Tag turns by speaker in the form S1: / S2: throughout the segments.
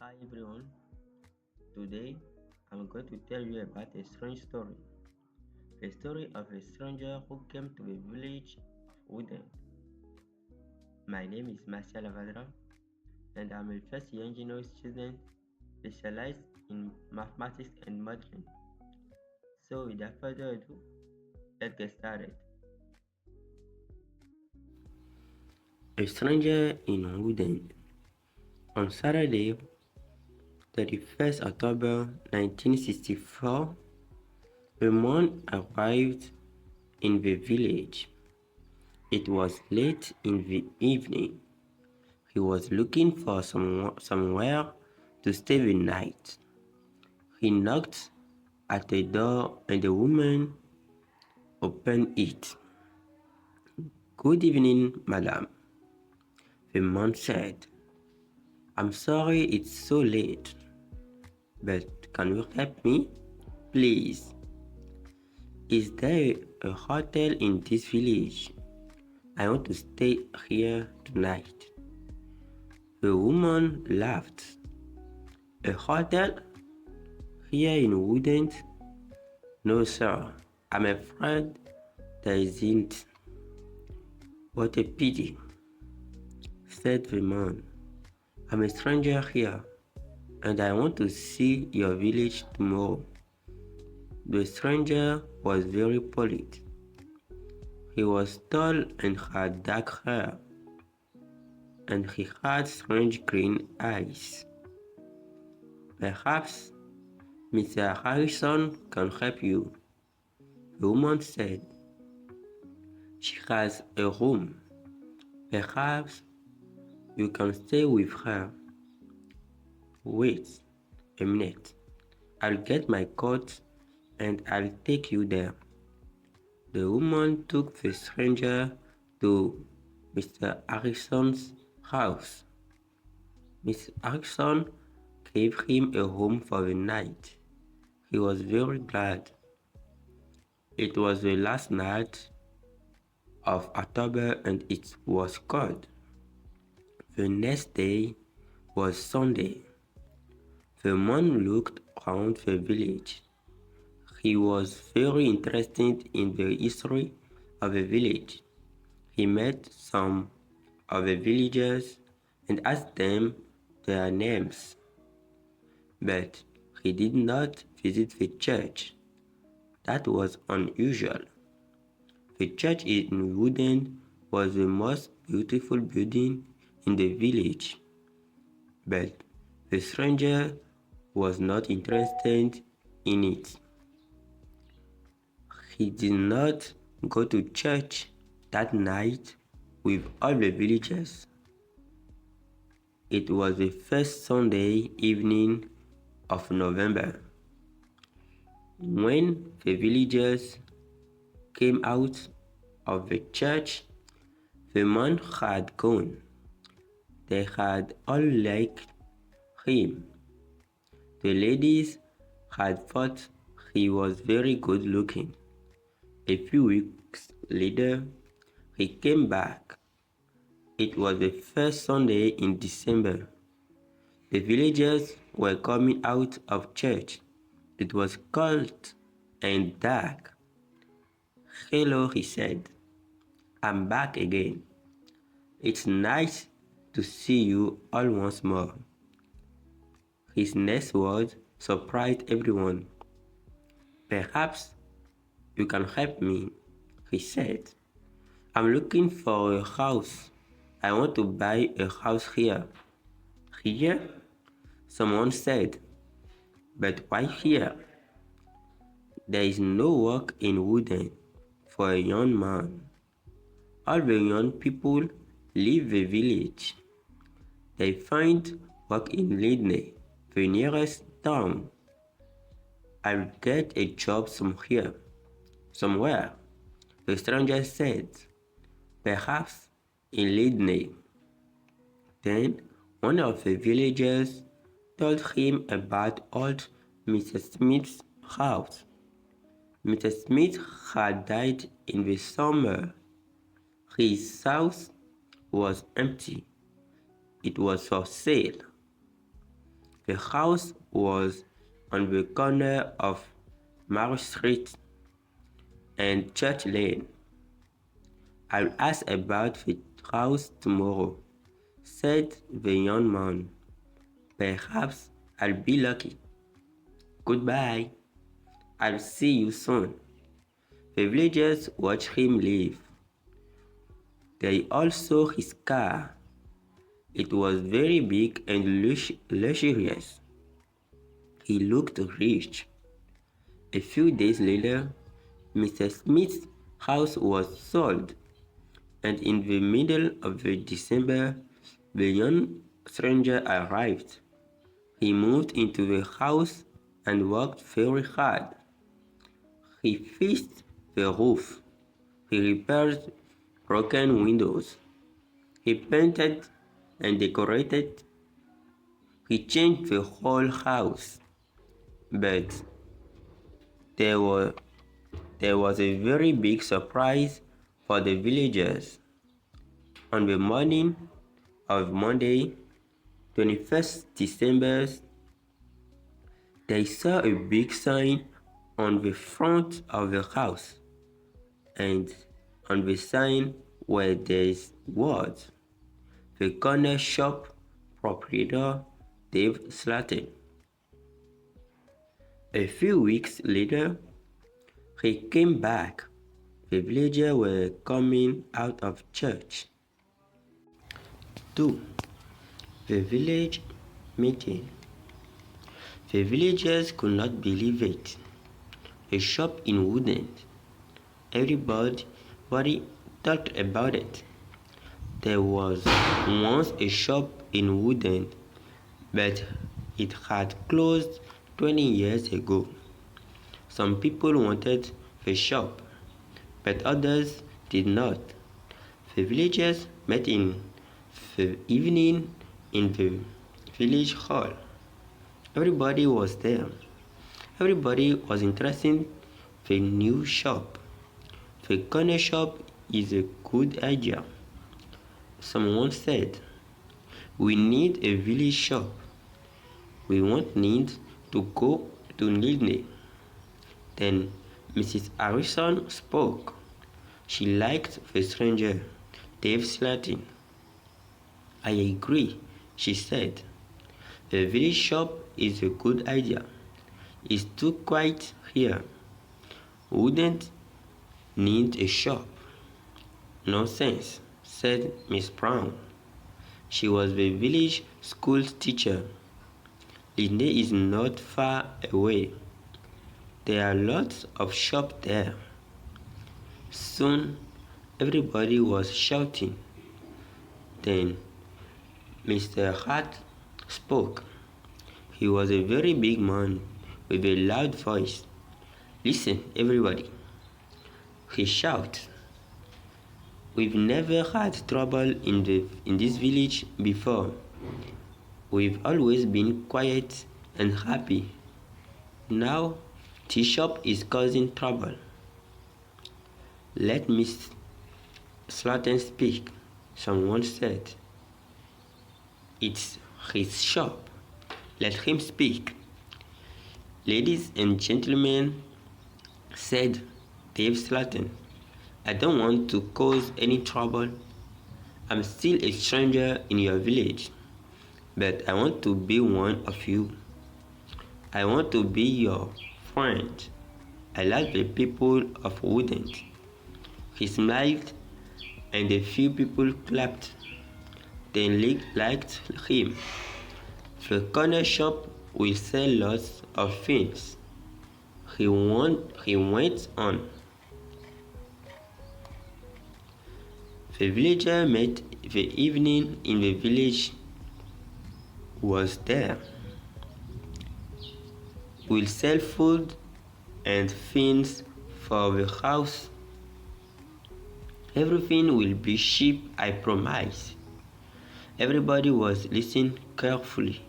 S1: Hi everyone, today I'm going to tell you about a strange story. The story of a stranger who came to a village of Wooden. My name is Marcia Lavadra and I'm a first year engineering student specialized in mathematics and modeling. So without further ado, let's get started.
S2: A stranger in Wooden. On Saturday, 31st October 1964, a man arrived in the village. It was late in the evening. He was looking for somewhere to stay the night. He knocked at the door and the woman opened it. "Good evening, madam," the man said. "I'm sorry it's so late, but can you help me? Please, is there a hotel in this village? I want to stay here tonight." The woman laughed. "A hotel? Here in Woodend? No, sir. I'm afraid there isn't." "What a pity," said the man. "I'm a stranger here, and I want to see your village tomorrow." The stranger was very polite. He was tall and had dark hair, and he had strange green eyes. "Perhaps Mr. Harrison can help you," the woman said. "She has a room. Perhaps you can stay with her. Wait a minute. I'll get my coat and I'll take you there." The woman took the stranger to Mr. Harrison's house. Miss Harrison gave him a room for the night. He was very glad. It was the last night of October and it was cold. The next day was Sunday. The man looked around the village. He was very interested in the history of the village. He met some of the villagers and asked them their names, but he did not visit the church. That was unusual. The church in Wooden was the most beautiful building in the village, but the stranger was not interested in it. He did not go to church that night with all the villagers. It was the first Sunday evening of November. When the villagers came out of the church, the man had gone. They had all liked him. The ladies had thought he was very good looking. A few weeks later, he came back. It was the first Sunday in December. The villagers were coming out of church. It was cold and dark. "Hello," he said. "I'm back again. It's nice to see you all once more." His next words surprised everyone. "Perhaps you can help me," he said. "I'm looking for a house. I want to buy a house here." "Here?" someone said. "But why here? There is no work in Wooden for a young man. All the young people leave the village. They find work in Lydney, the nearest town. I'll get a job somewhere," the stranger said. "Perhaps in Lydney." Then one of the villagers told him about old Mrs. Smith's house. Mrs. Smith had died in the summer. His house was empty. It was for sale. The house was on the corner of Mary Street and Church Lane. I'll ask about the house tomorrow, said the young man. Perhaps I'll be lucky. Goodbye. I'll see you soon. The villagers watched him leave. They all saw his car. It was very big and luxurious. He looked rich. A few days later, Mr. Smith's house was sold, and in the middle of December, the young stranger arrived. He moved into the house and worked very hard. He fixed the roof. He repaired broken windows. He painted and decorated. He changed the whole house. But there were there was a very big surprise for the villagers. On the morning of Monday, 21st December, they saw a big sign on the front of the house, and on the sign were these words: The corner shop proprietor Dave Slatton. A few weeks later, he came back. The villagers were coming out of church. 2. The village meeting. The villagers could not believe it. A shop in Woodend. Everybody talked about it. There was once a shop in Woodend, but it had closed 20 years ago. Some people wanted the shop, but others did not. The villagers met in the evening in the village hall. Everybody was there. Everybody was interested in the new shop. The corner shop is a good idea. Someone said, we need a village shop. We won't need to go to Nilne. Then Mrs. Harrison spoke. She liked the stranger, Dave Slatton. I agree, she said. The village shop is a good idea. It's too quiet here. Wouldn't need a shop. Nonsense, said Miss Brown. She was the village school teacher. Linde is not far away. There are lots of shops there. Soon everybody was shouting. Then Mr. Hart spoke. He was a very big man with a loud voice. Listen, everybody, he shouted. We've never had trouble in this village before. We've always been quiet and happy. Now, the shop is causing trouble. Let Miss Slatton speak, someone said. It's his shop. Let him speak. Ladies and gentlemen, said Dave Slatton, I don't want to cause any trouble. I'm still a stranger in your village, but I want to be one of you. I want to be your friend. I like the people of Woodend. He smiled, and a few people clapped. They liked him. The corner shop will sell lots of things. He went on. The villager met the evening in the village was there. We'll sell food and things for the house. Everything will be cheap, I promise. Everybody was listening carefully.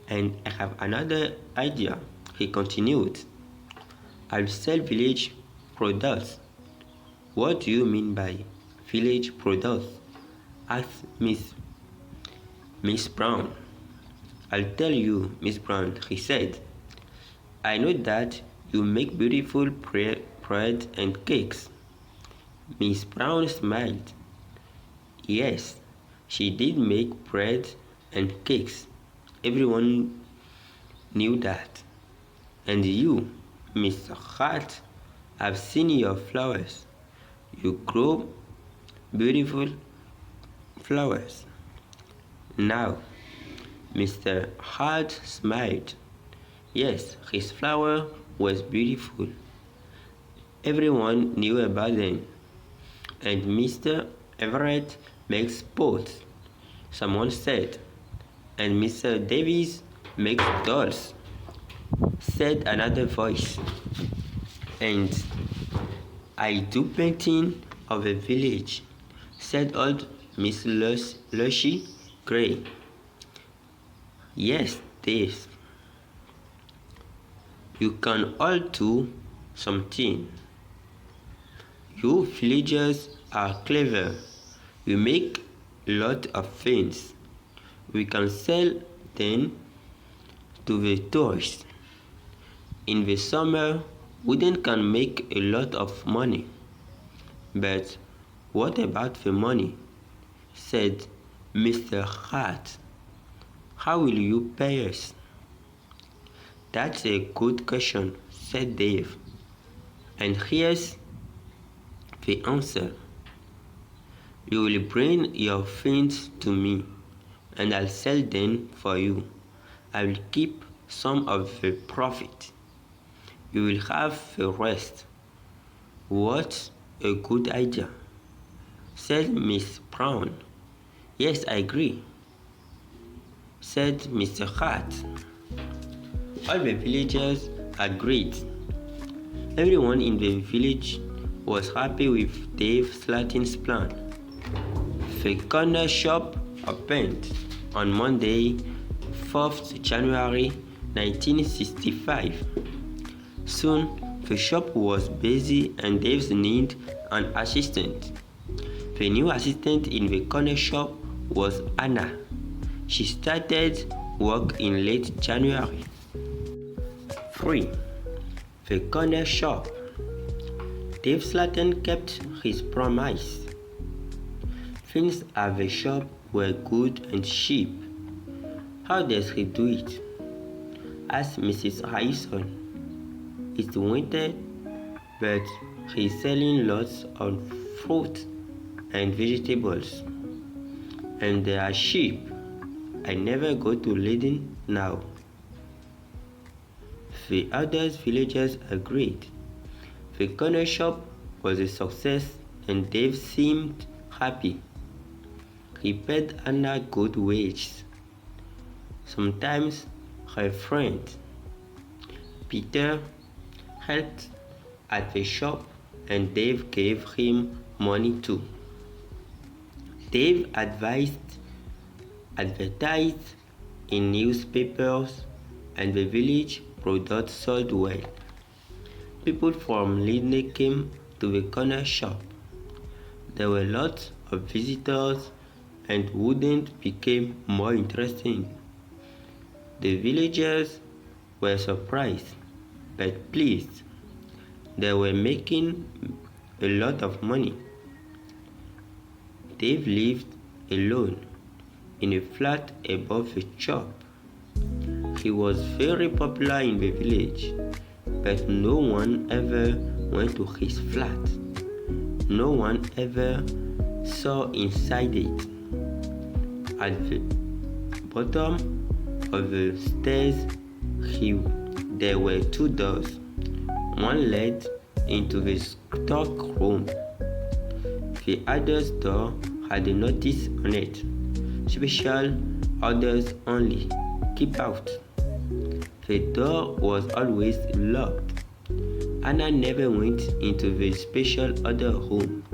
S2: And I have another idea, he continued. I'll sell village products. What do you mean by village products? Asked Miss Brown. I'll tell you, Miss Brown, he said. I know that you make beautiful bread and cakes. Miss Brown smiled. Yes, she did make bread and cakes. Everyone knew that. And you, Mr. Hart, I've seen your flowers. You grow beautiful flowers. Now, Mr. Hart smiled. Yes, his flower was beautiful. Everyone knew about them. And Mr. Everett makes pots, someone said. And Mr. Davies makes dolls, said another voice. And I do painting of a village, said old Miss Lushy Gray. Yes, Dave, you can all do something. You villagers are clever. We make a lot of things. We can sell them to the tourists. In the summer, wooden can make a lot of money. But what about the money? Said Mr. Hart. How will you pay us? That's a good question, said Dave. And here's the answer. You will bring your things to me, and I'll sell them for you. I will keep some of the profit. You will have the rest. What a good idea, said Miss Brown. Yes, I agree, said Mr. Hart. All the villagers agreed. Everyone in the village was happy with Dave Slatten's plan. The corner shop opened on Monday, 4th January 1965. Soon, the shop was busy and Dave needed an assistant. The new assistant in the corner shop was Anna. She started work in late January. 3. The corner shop. Dave Slatten kept his promise. Things at the shop were good and cheap. How does he do it? Asked Mrs. Harrison. It's winter, but he's selling lots of fruit and vegetables. And they are cheap. I never go to Leyden now. The other villagers agreed. The corner shop was a success and Dave seemed happy. He paid Anna good wages. Sometimes her friend Peter helped at the shop and Dave gave him money too. Dave advertised in newspapers and the village product sold well. People from Lydney came to the corner shop. There were lots of visitors and wouldn't became more interesting. The villagers were surprised but pleased. They were making a lot of money. Dave lived alone in a flat above the shop. He was very popular in the village, but no one ever went to his flat. No one ever saw inside it. At the bottom of the stairs, there were two doors. One led into the stock room. The other's door had a notice on it. Special orders only. Keep out. The door was always locked. Anna never went into the special order room.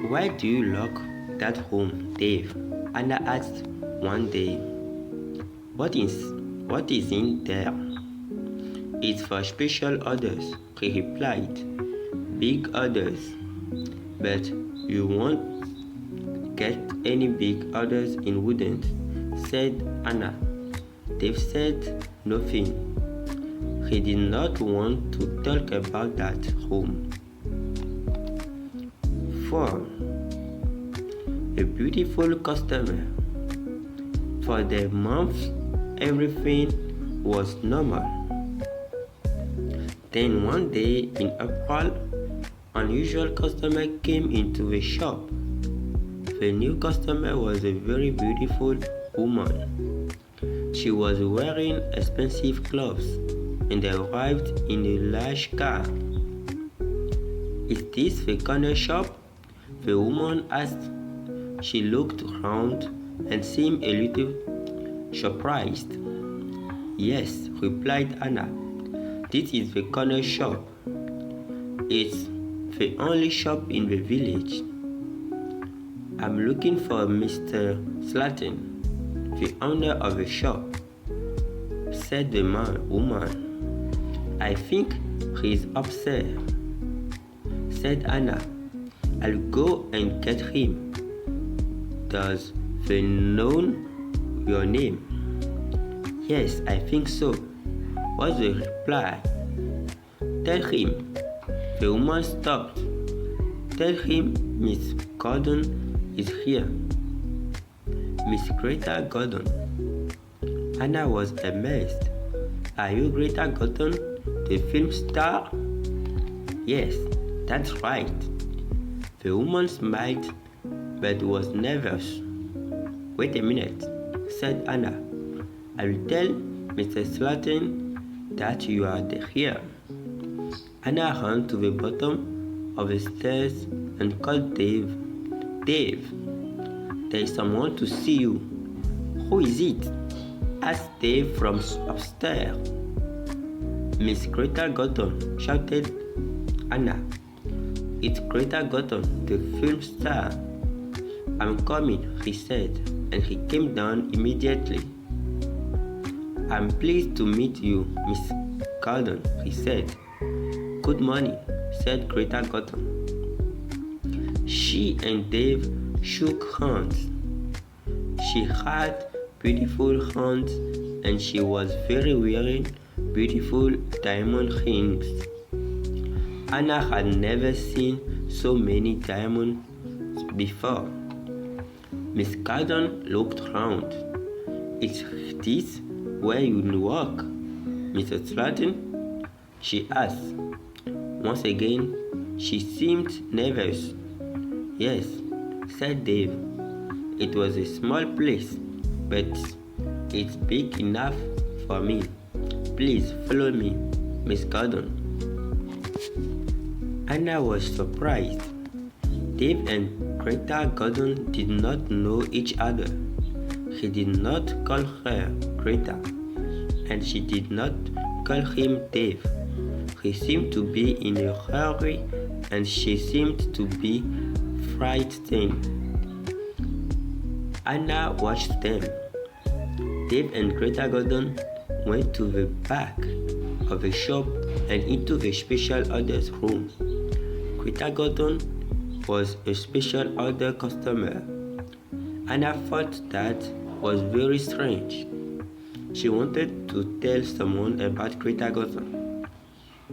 S2: Why do you lock that room, Dave? Anna asked one day. What is in there? It's for special orders, he replied. Big orders. But you won't get any big orders in wouldn't, said Anna. Dave said nothing. He did not want to talk about that room. 4. A beautiful customer. For the month, everything was normal. Then one day in April, an unusual customer came into the shop. The new customer was a very beautiful woman. She was wearing expensive clothes and arrived in a large car. Is this the corner shop? The woman asked. She looked around and seemed a little surprised. Yes, replied Anna. This is the corner shop. It's the only shop in the village. I'm looking for Mr. Slatton, the owner of the shop, said the woman. I think he's upstairs, said Anna. I'll go and get him. Does he know your name? Yes, I think so, was the reply. Tell him. The woman stopped. Tell him Miss Gordon is here. Miss Greta Gordon. Anna was amazed. Are you Greta Gordon, the film star? Yes, that's right. The woman smiled but was nervous. Wait a minute, said Anna. I will tell Mr. Slatton that you are here. Anna ran to the bottom of the stairs and called Dave. Dave, there is someone to see you. Who is it? Asked Dave from upstairs. Miss Greta Gordon, shouted Anna. It's Greta Gordon, the film star. I'm coming, he said, and he came down immediately. I'm pleased to meet you, Miss Gordon, he said. Good morning, said Greta Gordon. She and Dave shook hands. She had beautiful hands and she was wearing beautiful diamond rings. Anna had never seen so many diamonds before. Miss Gordon looked round. Is this where you work, Mr. Slatton? She asked. Once again, she seemed nervous. Yes, said Dave. It was a small place, but it's big enough for me. Please follow me, Miss Gordon. Anna was surprised. Dave and Greta Gordon did not know each other. He did not call her Greta, and she did not call him Dave. He seemed to be in a hurry, and she seemed to be frightened. Anna watched them. Dave and Greta Gordon went to the back of the shop and into the special orders room. Greta Gordon was a special order customer. Anna thought that was very strange. She wanted to tell someone about Greta Gordon.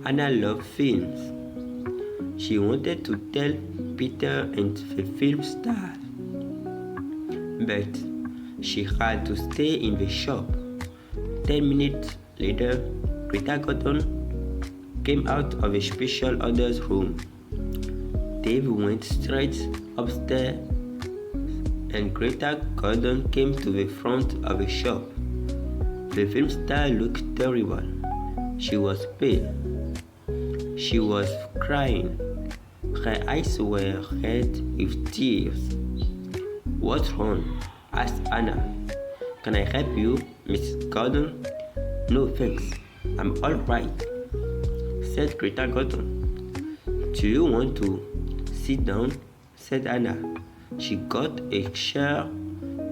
S2: Anna loved films. She wanted to tell Peter and the film star, but she had to stay in the shop. 10 minutes later, Greta Gordon came out of a special orders room. Dave went straight upstairs and Greta Gordon came to the front of the shop. The film star looked terrible. She was pale. She was crying. Her eyes were red with tears. What's wrong? Asked Anna. Can I help you, Miss Gordon? No thanks. I'm all right, said Greta Gordon. Do you want to sit down? Said Anna. She got a chair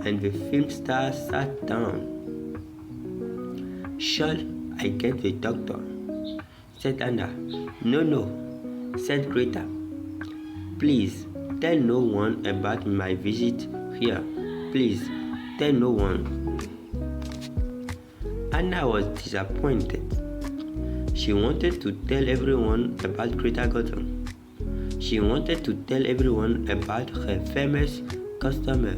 S2: and the film star sat down. Shall I get the doctor? Said Anna. No, said Greta. Please, tell no one about my visit here. Please, tell no one. Anna was disappointed. She wanted to tell everyone about Greta Gordon. She wanted to tell everyone about her famous customer.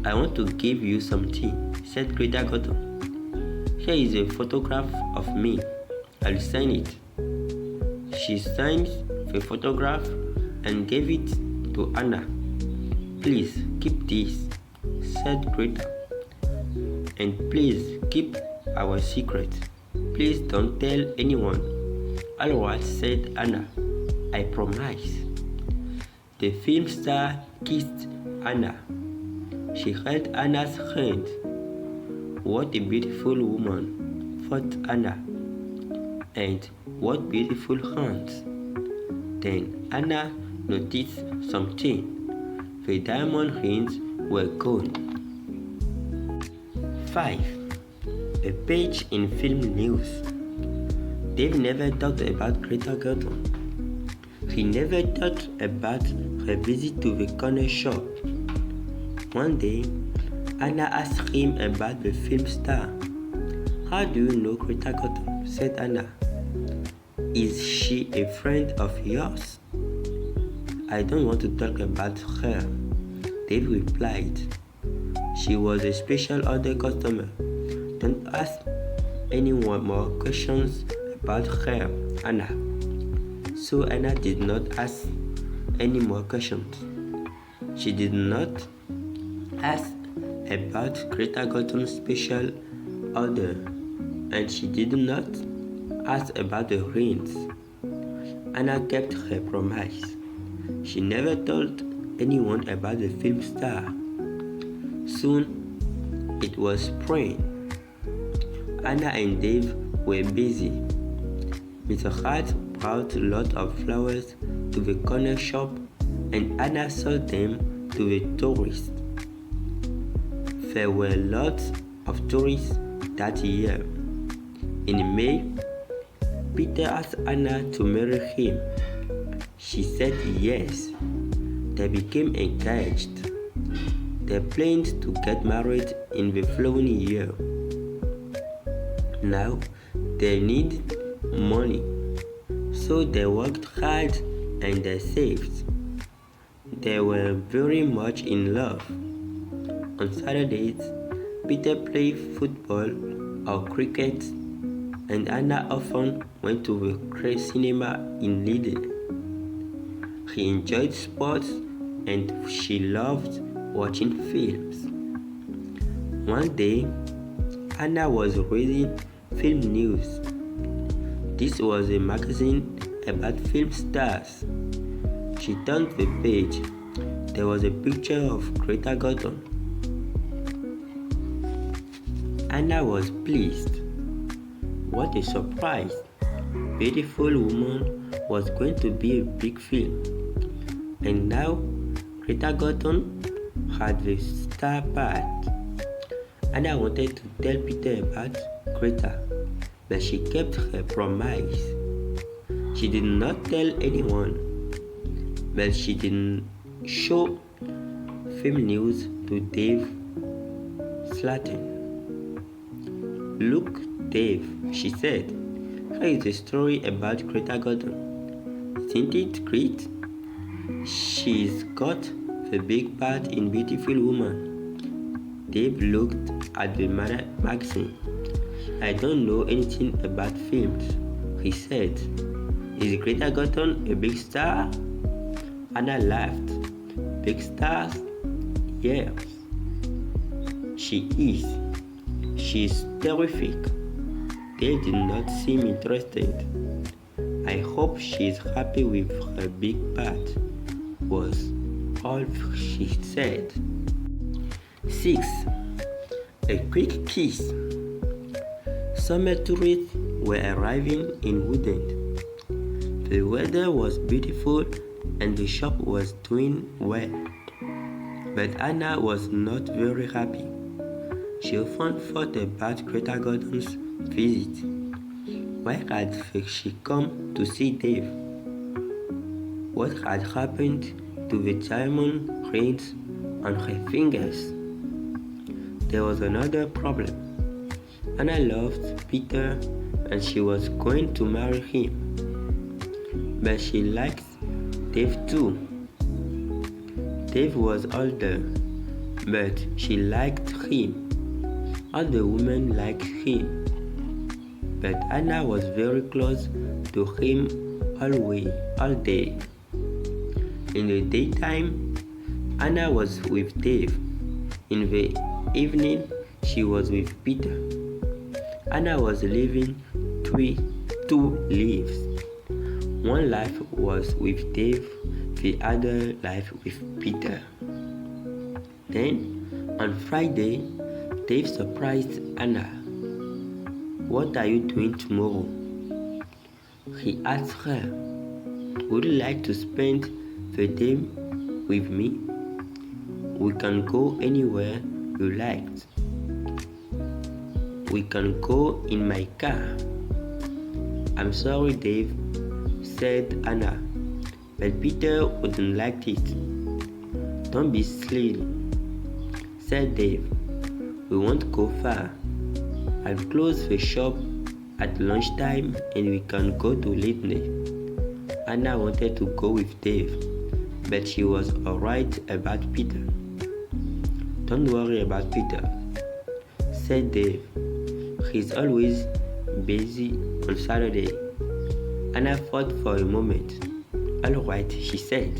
S2: I want to give you something, said Greta Gordon. Here is a photograph of me. I'll sign it. She signed the photograph and gave it to Anna. Please keep this, said Greta. And please keep our secret. Please don't tell anyone. All right, said Anna. I promise. The film star kissed Anna. She held Anna's hand. What a beautiful woman, thought Anna. And what beautiful hands. Then Anna noticed something. The diamond rings were gone. 5. A page in film news. Dave never talked about Greta Gordon. He never thought about her visit to the corner shop. One day, Anna asked him about the film star. How do you know Greta Gordon? Said Anna. Is she a friend of yours? I don't want to talk about her, Dave replied. She was a special order customer. Don't ask anyone more questions about her, Anna. So Anna did not ask any more questions. She did not ask about Greta Gordon's special order, and she did not ask about the rings. Anna kept her promise. She never told anyone about the film star. Soon, it was spring. Anna and Dave were busy. Mr. Hart brought a lot of flowers to the corner shop, and Anna sold them to the tourists. There were lots of tourists that year. In May, Peter asked Anna to marry him. She said yes. They became engaged. They planned to get married in the following year. Now, they need money, so they worked hard and they saved. They were very much in love. On Saturdays, Peter played football or cricket, and Anna often went to the cinema in Lille. He enjoyed sports and she loved watching films. One day, Anna was reading film news. This was a magazine about film stars. She turned the page. There was a picture of Greta Gordon. Anna was pleased. What a surprise! Beautiful Woman was going to be a big film. And now, Greta Gordon had the star part. Anna wanted to tell Peter about Greta, but she kept her promise. She did not tell anyone, but she didn't show film news to Dave Slatton. Look, Dave, she said, here is a story about Greta Gordon. Isn't it great? She's got the big part in Beautiful Woman. Dave looked at the magazine. I don't know anything about films, he said. Is Greta Gordon a big star? Anna laughed. Big stars? Yes. She is. She's terrific. Dave did not seem interested. I hope she's happy with her big part, was all she said. 6. A quick kiss. Summer tourists were arriving in Woodend. The weather was beautiful and the shop was doing well. But Anna was not very happy. She often thought about Greta Gordon's visit. Why had she come to see Dave? What had happened to the diamond rings on her fingers. There was another problem. Anna loved Peter and she was going to marry him. But she liked Dave too. Dave was older, but she liked him. All the women liked him. But Anna was very close to him all day. In the daytime, Anna was with Dave. In the evening, she was with Peter. Anna was living two lives. One life was with Dave, the other life with Peter. Then, on Friday, Dave surprised Anna. "What are you doing tomorrow?" He asked her. "Would you like to spend the day with me? We can go anywhere you liked. We can go in my car." "I'm sorry, Dave," said Anna, "but Peter wouldn't like it." "Don't be silly," said Dave. "We won't go far. I'll close the shop at lunchtime and we can go to Lidney." Anna wanted to go with Dave, but she was alright about Peter. "Don't worry about Peter," said Dave. "He's always busy on Saturday." Anna thought for a moment. "Alright," she said.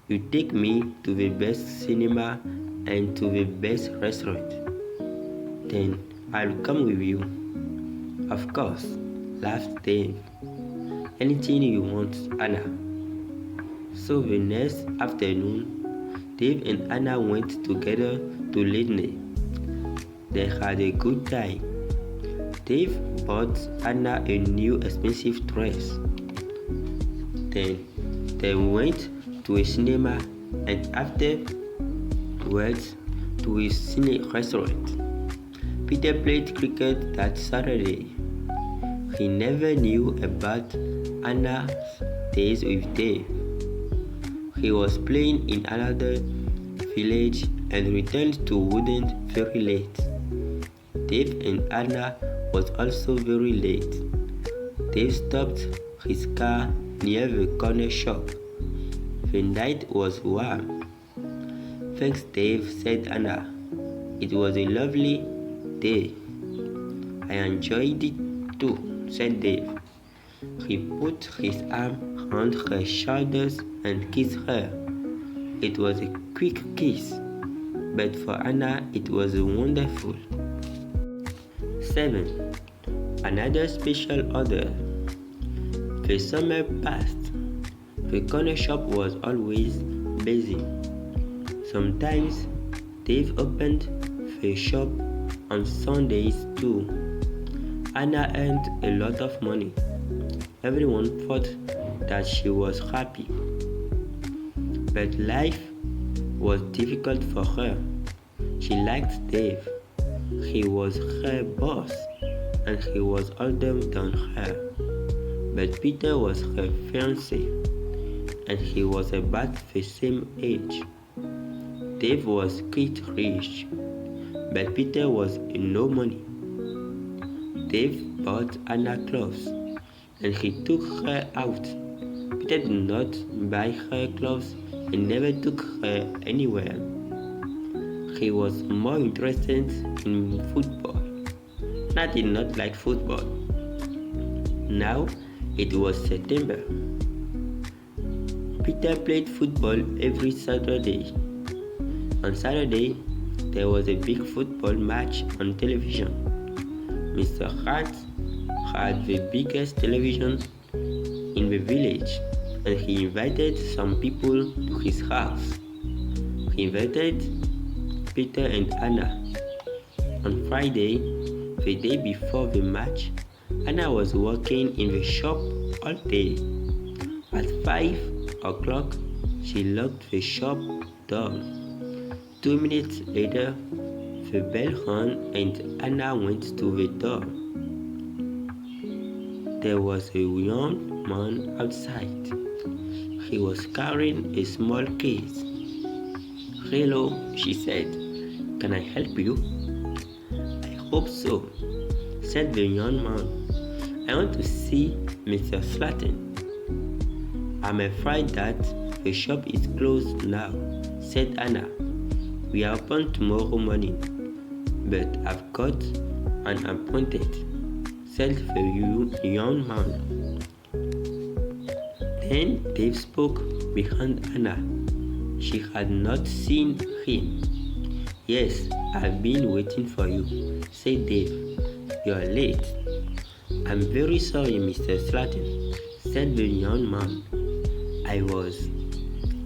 S2: "You take me to the best cinema and to the best restaurant. Then I'll come with you." "Of course," laughed Dave. "Anything you want, Anna." So the next afternoon, Dave and Anna went together to Lidney. They had a good time. Dave bought Anna a new expensive dress. Then they went to a cinema and afterwards to a cine restaurant. Peter played cricket that Saturday. He never knew about Anna's days with Dave. He was playing in another village and returned to Woodend very late. Dave and Anna was also very late. Dave stopped his car near the corner shop. The night was warm. "Thanks, Dave," said Anna. "It was a lovely day." "I enjoyed it too," said Dave. He put his arm around her shoulders and kissed her. It was a quick kiss, but for Anna it was wonderful. 7. Another special order. The summer passed. The corner shop was always busy. Sometimes Dave opened the shop on Sundays too. Anna earned a lot of money. Everyone thought that she was happy. But life was difficult for her. She liked Dave. He was her boss and he was older than her. But Peter was her fiancé and he was about the same age. Dave was quite rich, but Peter was in no money. Dave bought Anna clothes and he took her out. Peter did not buy her clothes and never took her anywhere. He was more interested in football. Anna did not like football. Now it was September. Peter played football every Saturday. On Saturday, there was a big football match on television. Mr. Hart had the biggest television in the village and he invited some people to his house. He invited Peter and Anna. On Friday, the day before the match, Anna was working in the shop all day. At 5 o'clock, she locked the shop door. 2 minutes later, the bell rang and Anna went to the door. There was a young man outside. He was carrying a small case. "Hello," she said. "Can I help you?" "I hope so," said the young man. "I want to see Mr. Slatton." "I'm afraid that the shop is closed now," said Anna. "We are open tomorrow morning, but I've got an appointment," said the young man. Then Dave spoke behind Anna. She had not seen him. "Yes, I've been waiting for you," said Dave. "You're late." "I'm very sorry, Mr. Slatton," said the young man. "I was."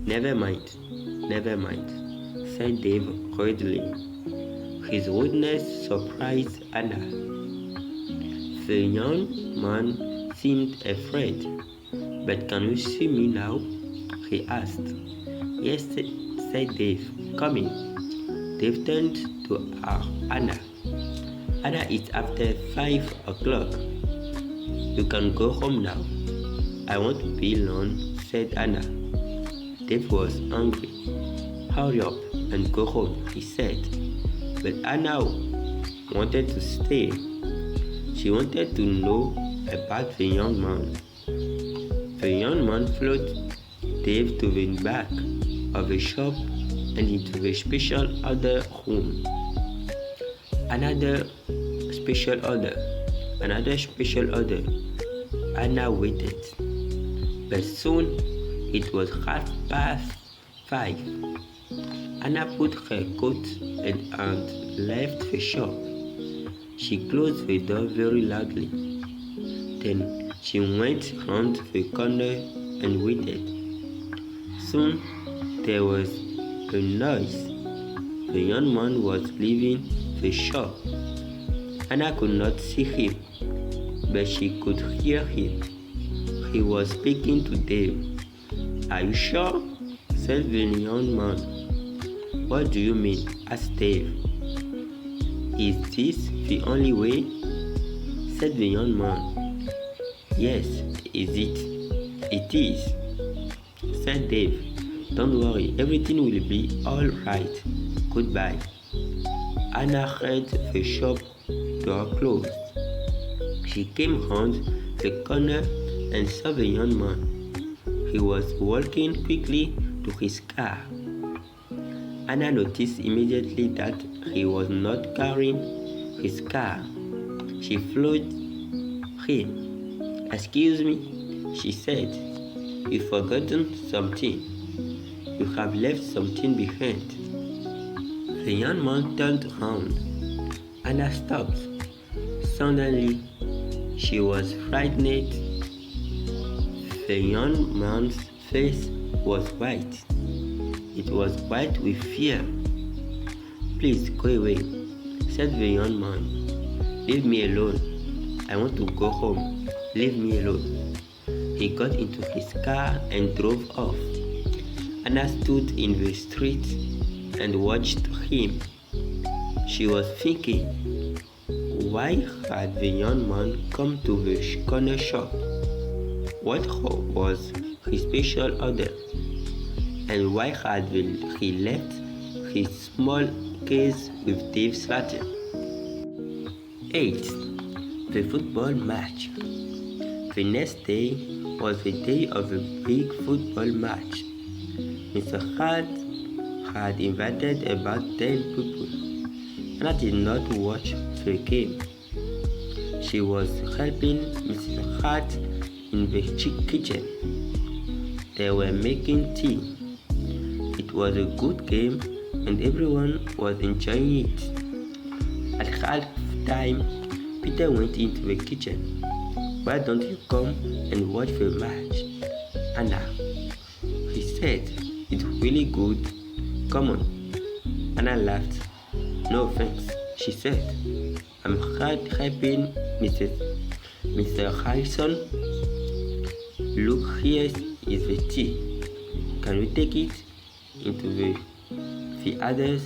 S2: Never mind," said Dave hurriedly. His rudeness surprised Anna. The young man seemed afraid. "But can you see me now?" he asked. "Yes," said Dave. "Come in." Dave turned to Anna. "Anna, it's after 5 o'clock. You can go home now." "I won't be long," said Anna. Dave was angry. "Hurry up and go home," he said. But Anna wanted to stay. She wanted to know about the young man. The young man followed Dave to the back of the shop and into the special order room. Another special order. Anna waited. But soon it was 5:30. Anna put her coat and left the shop. She closed the door very loudly. Then she went round the corner and waited. Soon there was a noise. The young man was leaving the shop. Anna could not see him, but she could hear him. He was speaking to Dave. "Are you sure?" said the young man. "What do you mean?" asked Dave. "Is this the only way?" said the young man. "Yes, is it?" "It is," said Dave. "Don't worry, everything will be all right. Goodbye." Anna heard the shop door close. She came round the corner and saw the young man. He was walking quickly to his car. Anna noticed immediately that he was not carrying his car. She followed him. "Excuse me," she said. "You've forgotten something. You have left something behind." The young man turned round. Anna stopped. Suddenly, she was frightened. The young man's face was white. It was white with fear. "Please go away," said the young man. "Leave me alone. I want to go home. Leave me alone." He got into his car and drove off. Anna stood in the street and watched him. She was thinking, why had the young man come to the corner shop? What was his special order? And why had he left his small case with Dave Slatton? 8. The football match. The next day was the day of a big football match. Mr. Hart had invited about 10 people. Anna did not watch the game. She was helping Mr. Hart in the kitchen. They were making tea. It was a good game and everyone was enjoying it. At half time, Peter went into the kitchen. "Why don't you come and watch the match, Anna?" he said. "It's really good. Come on." Anna laughed. "No thanks," she said. "I'm helping Mr. Harrison. Look, here is the tea. Can we take it into the others?"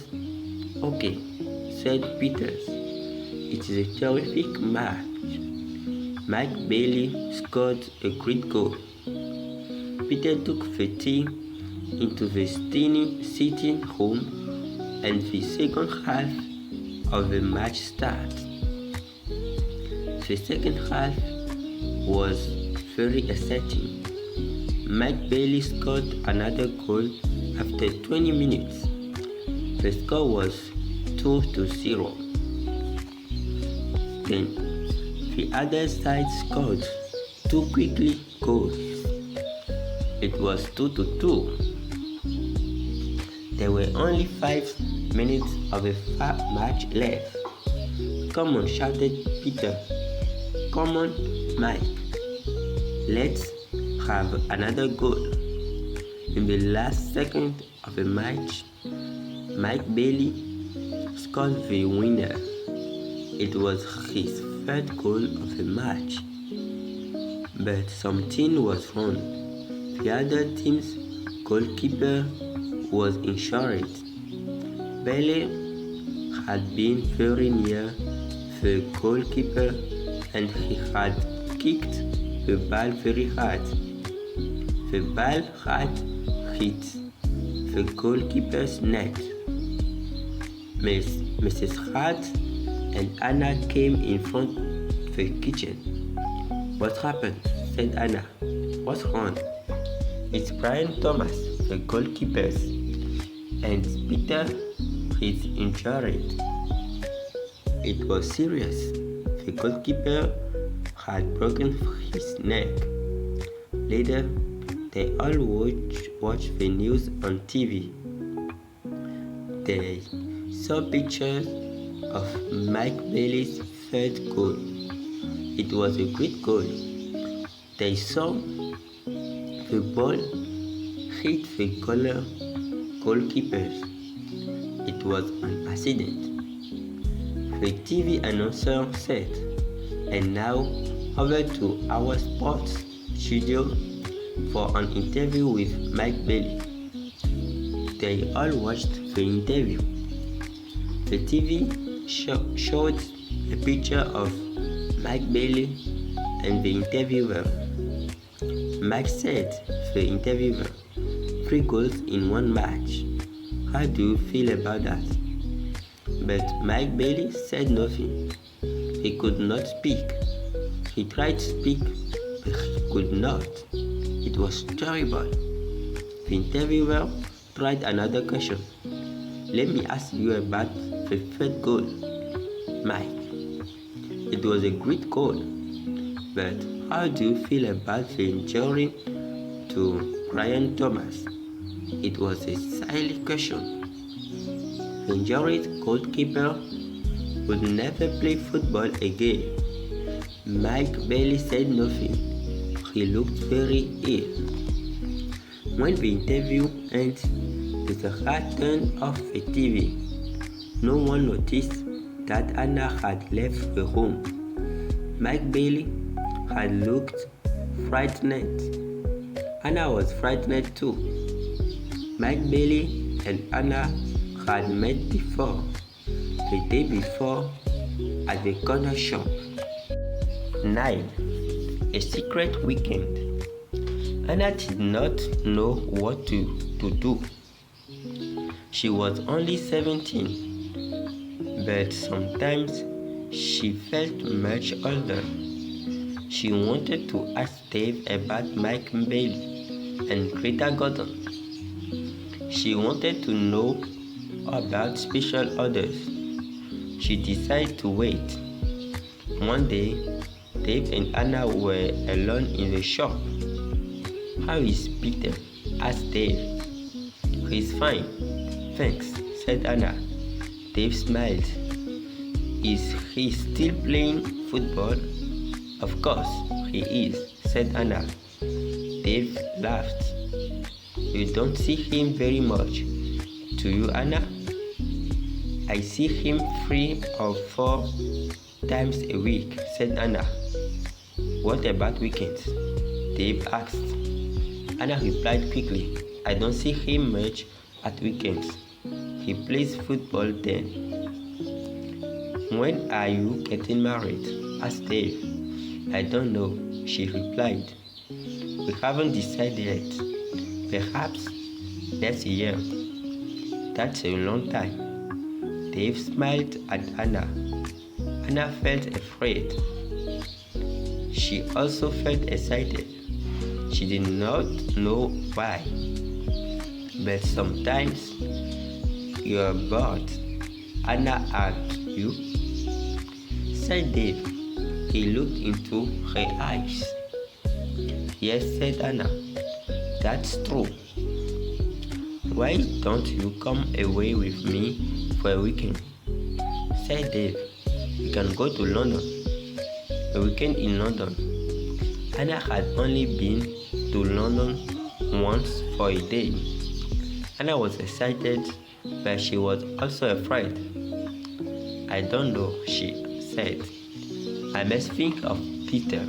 S2: "Okay," said Peters. "It is a terrific match. Mike Bailey scored a great goal." Peter took the team into the sitting room, and the second half of the match started. The second half was very exciting. Mike Bailey scored another goal after 20 minutes. The score was 2-0. Then the other side scored two quickly goals. It was 2-2. There were only 5 minutes of the match left. "Come on," shouted Peter. "Come on, Mike. Let's have another goal." In the last second of the match, Mike Bailey scored the winner. It was his third goal of the match. But something was wrong. The other team's goalkeeper was injured. Bailey had been very near the goalkeeper and he had kicked the ball very hard. The ball had hit the goalkeeper's neck. Mrs. Hart and Anna came in from the kitchen. "What happened?" said Anna. "What's wrong?" "It's Brian Thomas, the goalkeeper, and Peter is injured." It was serious. The goalkeeper had broken his neck. Later, they all watched the news on TV. They saw pictures of Mike Bailey's third goal. It was a great goal. They saw the ball hit the goalkeeper. It was an accident. The TV announcer said, "And now over to our sports studio for an interview with Mike Bailey." They all watched the interview. The TV showed a picture of Mike Bailey and the interviewer. Mike said to the interviewer, "3 goals in one match. How do you feel about that?" But Mike Bailey said nothing. He could not speak. He tried to speak, but he could not. It was terrible. The interviewer tried another question. "Let me ask you about the third goal, Mike. It was a great goal, but how do you feel about the injury to Brian Thomas?" It was a silly question. The injured goalkeeper would never play football again. Mike Bailey said nothing. He looked very ill. When the interview ended, Mr. Hart turned off the TV. No one noticed that Anna had left the room. Mike Bailey had looked frightened. Anna was frightened too. Mike Bailey and Anna had met before, the day before, at the corner shop. 9. A secret weekend. Anna did not know what to do. She was only 17, but sometimes she felt much older. She wanted to ask Dave about Mike Bailey and Greta Gordon. She wanted to know about special orders. She decided to wait. One day, Dave and Anna were alone in the shop. "How is Peter?" asked Dave. "He's fine, thanks," said Anna. Dave smiled. "Is he still playing football?" "Of course he is," said Anna. Dave laughed. "You don't see him very much, do you, Anna?" "I see him 3 or 4 times a week," said Anna. "What about weekends?" Dave asked. Anna replied quickly, "I don't see him much at weekends. He plays football then." "When are you getting married?" asked Dave. "I don't know," she replied. We haven't decided yet. Perhaps next year. That's a long time. Dave smiled at Anna. Anna felt afraid. She also felt excited. She did not know why. But sometimes you're bored. Anna asked you, said Dave. He looked into her eyes. Yes, said Anna. That's true. Why don't you come away with me for a weekend? Said Dave. We can go to London. A weekend in London. Anna had only been to London once for a day. Anna was excited, but she was also afraid. I don't know, she said. I must think of Peter.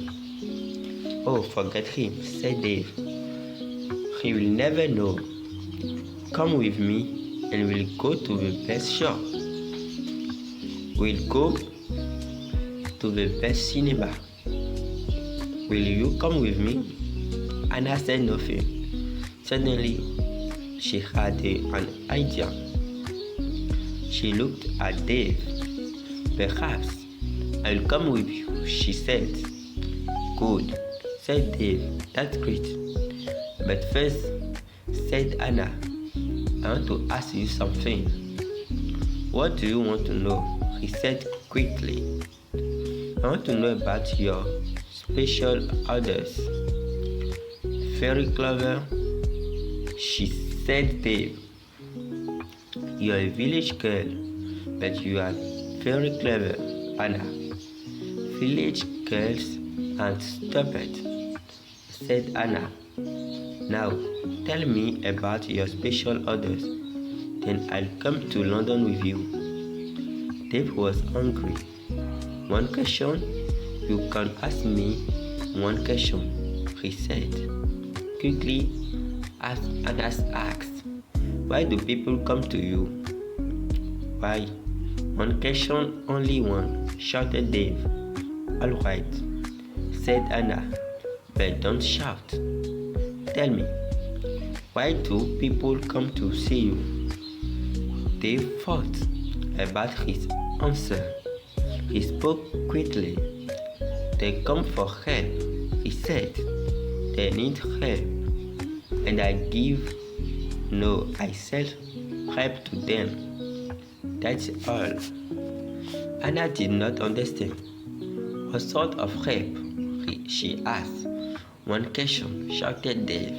S2: Oh, forget him, said Dave. He will never know. Come with me and we'll go to the best shop. We'll go to the best cinema. Will you come with me? Anna said nothing. Suddenly, she had an idea. She looked at Dave. Perhaps I'll come with you, she said. Good, said Dave. That's great. But first, said Anna, I want to ask you something. What do you want to know? He said quickly. I want to know about your special orders. Very clever, she said. Dave. You're a village girl, but you are very clever, Anna. Village girls aren't stupid, said Anna. Now, tell me about your special orders, then I'll come to London with you. Dave was hungry. One question? You can ask me one question, he said. Quickly, Anna asked, why do people come to you? Why? One question, only one, shouted Dave. All right, said Anna, but don't shout. Tell me, why do people come to see you? Dave thought about his answer. He spoke quickly. They come for help, he said. They need help, and I sell help to them. That's all. Anna did not understand. What sort of help? She asked. One question, shouted Dave.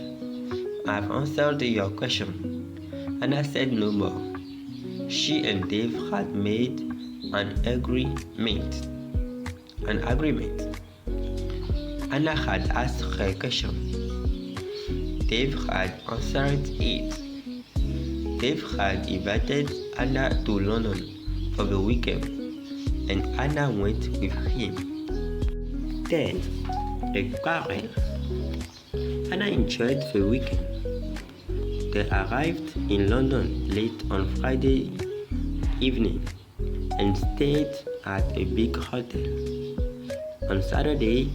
S2: I've answered your question. Anna said no more. She and Dave had made an agreement. Anna had asked her question. Dave had answered it. Dave had invited Anna to London for the weekend, and Anna went with him. Then, a quarrel. Anna enjoyed the weekend. They arrived in London late on Friday evening and stayed at a big hotel. On Saturday,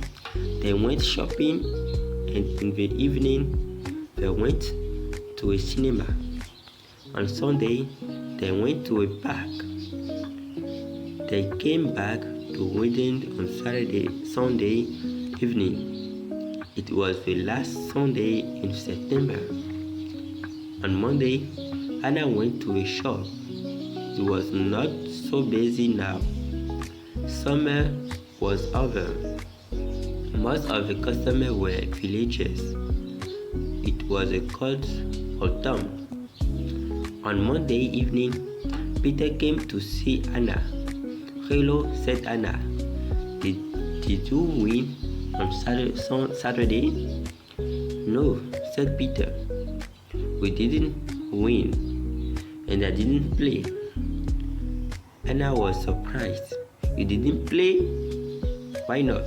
S2: they went shopping, and in the evening, they went to a cinema. On Sunday, they went to a park. They came back to Wigan on Sunday evening. It was the last Sunday in September. On Monday, Anna went to a shop. It was not so busy now. Summer was over. Most of the customers were villagers. It was a cold autumn. On Monday evening, Peter came to see Anna. Hello, said Anna. Did you win on Saturday? No, said Peter. We didn't win, and I didn't play. Anna was surprised. You didn't play? Why not?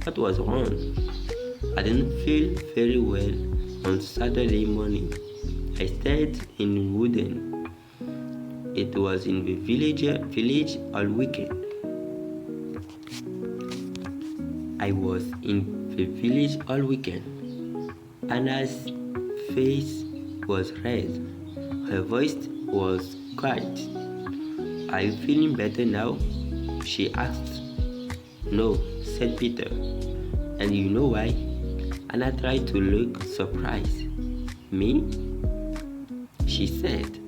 S2: What was wrong? I didn't feel very well on Saturday morning. I stayed in Wooden. It was in the village all weekend. I was in the village all weekend. Anna's face was red. Her voice was quiet. "Are you feeling better now?" she asked. "No," said Peter. "And you know why?" Anna tried to look surprised. "Me?" she said.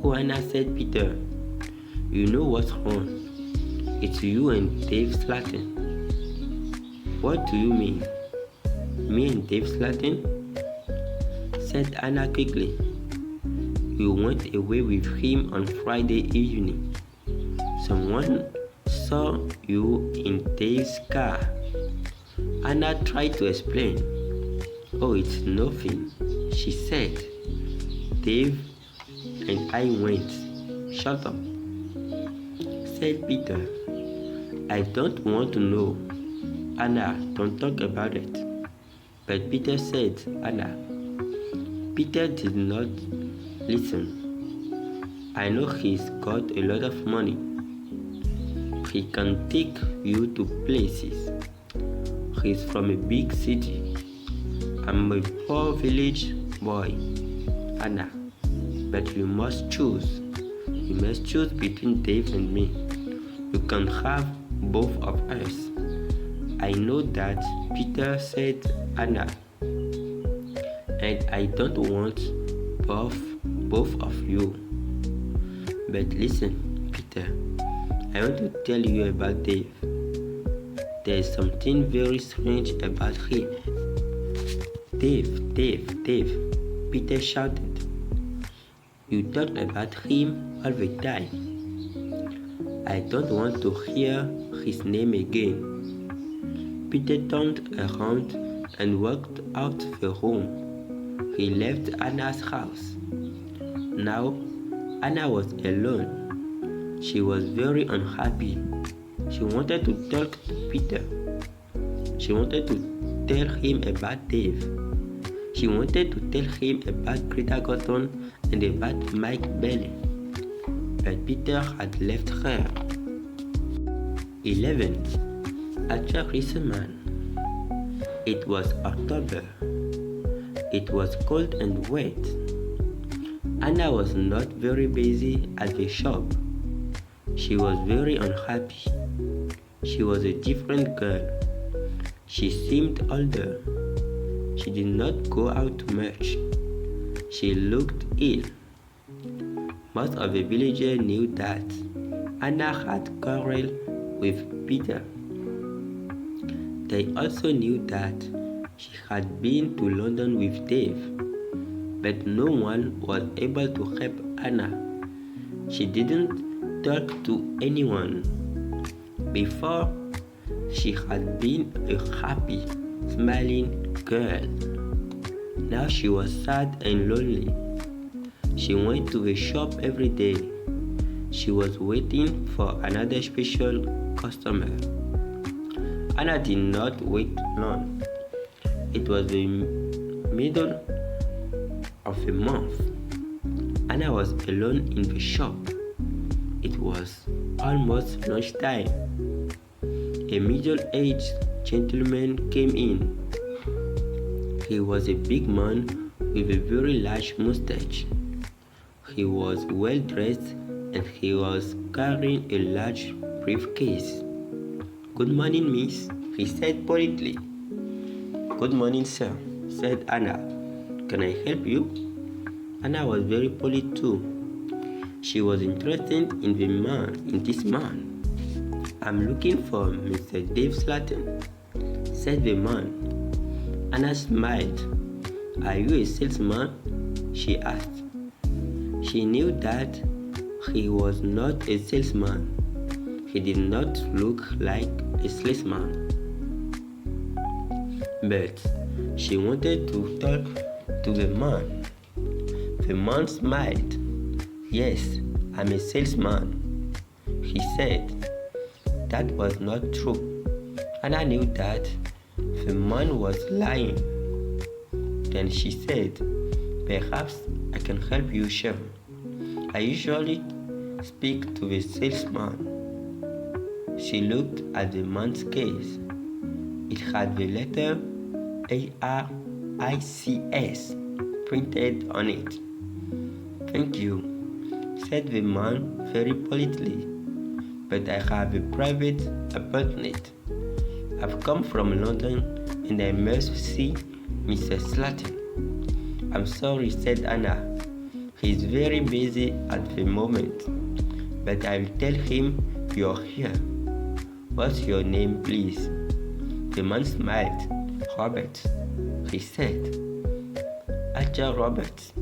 S2: "Oh, Anna," said Peter. "You know what's wrong. It's you and Dave Slatton." "What do you mean?" "Me and Dave Slatton?" said Anna quickly. "You went away with him on Friday evening. Someone saw you in Dave's car." Anna tried to explain. "Oh, it's nothing," she said. "Dave and I went." "Shut up," said Peter. "I don't want to know." "Anna, don't talk about it." But Peter said, "Anna." Peter did not listen. "I know he's got a lot of money. He can take you to places. He's from a big city. I'm a poor village boy, Anna. But you must choose. You must choose between Dave and me. You can't have both of us." "I know that," Peter said, Anna. "And I don't want both of you. But listen, Peter, I want to tell you about Dave. There's something very strange about him." "Dave, Dave, Dave," Peter shouted. "You talk about him all the time. I don't want to hear his name again." Peter turned around and walked out the room. He left Anna's house. Now, Anna was alone. She was very unhappy. She wanted to talk to Peter. She wanted to tell him about Dave. She wanted to tell him about Greta Gordon and about Mike Bailey. But Peter had left her. 11. After Riseman. It was October. It was cold and wet. Anna was not very busy at the shop. She was very unhappy. She was a different girl. She seemed older. She did not go out much. She looked ill. Most of the villagers knew that Anna had quarreled with Peter. They also knew that she had been to London with Dave, but no one was able to help Anna. She didn't talk to anyone. Before, she had been a happy, smiling girl. Now she was sad and lonely. She went to the shop every day. She was waiting for another special customer. Anna did not wait long. It was the middle of the month. Anna was alone in the shop. It was almost lunchtime. A middle-aged gentleman came in. He was a big man with a very large mustache. He was well dressed and he was carrying a large briefcase. "Good morning, miss," he said politely. "Good morning, sir," said Anna. "Can I help you?" Anna was very polite too. She was interested in this man. "I'm looking for Mr. Dave Slatton," said the man. Anna smiled. "Are you a salesman?" she asked. She knew that he was not a salesman. He did not look like a salesman. But she wanted to talk to the man. The man smiled. "Yes, I'm a salesman," he said. That was not true. Anna knew that the man was lying. Then she said, "Perhaps I can help you, sir. I usually speak to the salesman." She looked at the man's case. It had the letter AR L.C.S. printed on it. "Thank you," said the man very politely, "but I have a private appointment. I've come from London and I must see Mr. Slatin." "I'm sorry," said Anna. "He's very busy at the moment, but I'll tell him you're here. What's your name, please?" The man smiled. "Robert," he said. "Archer Roberts."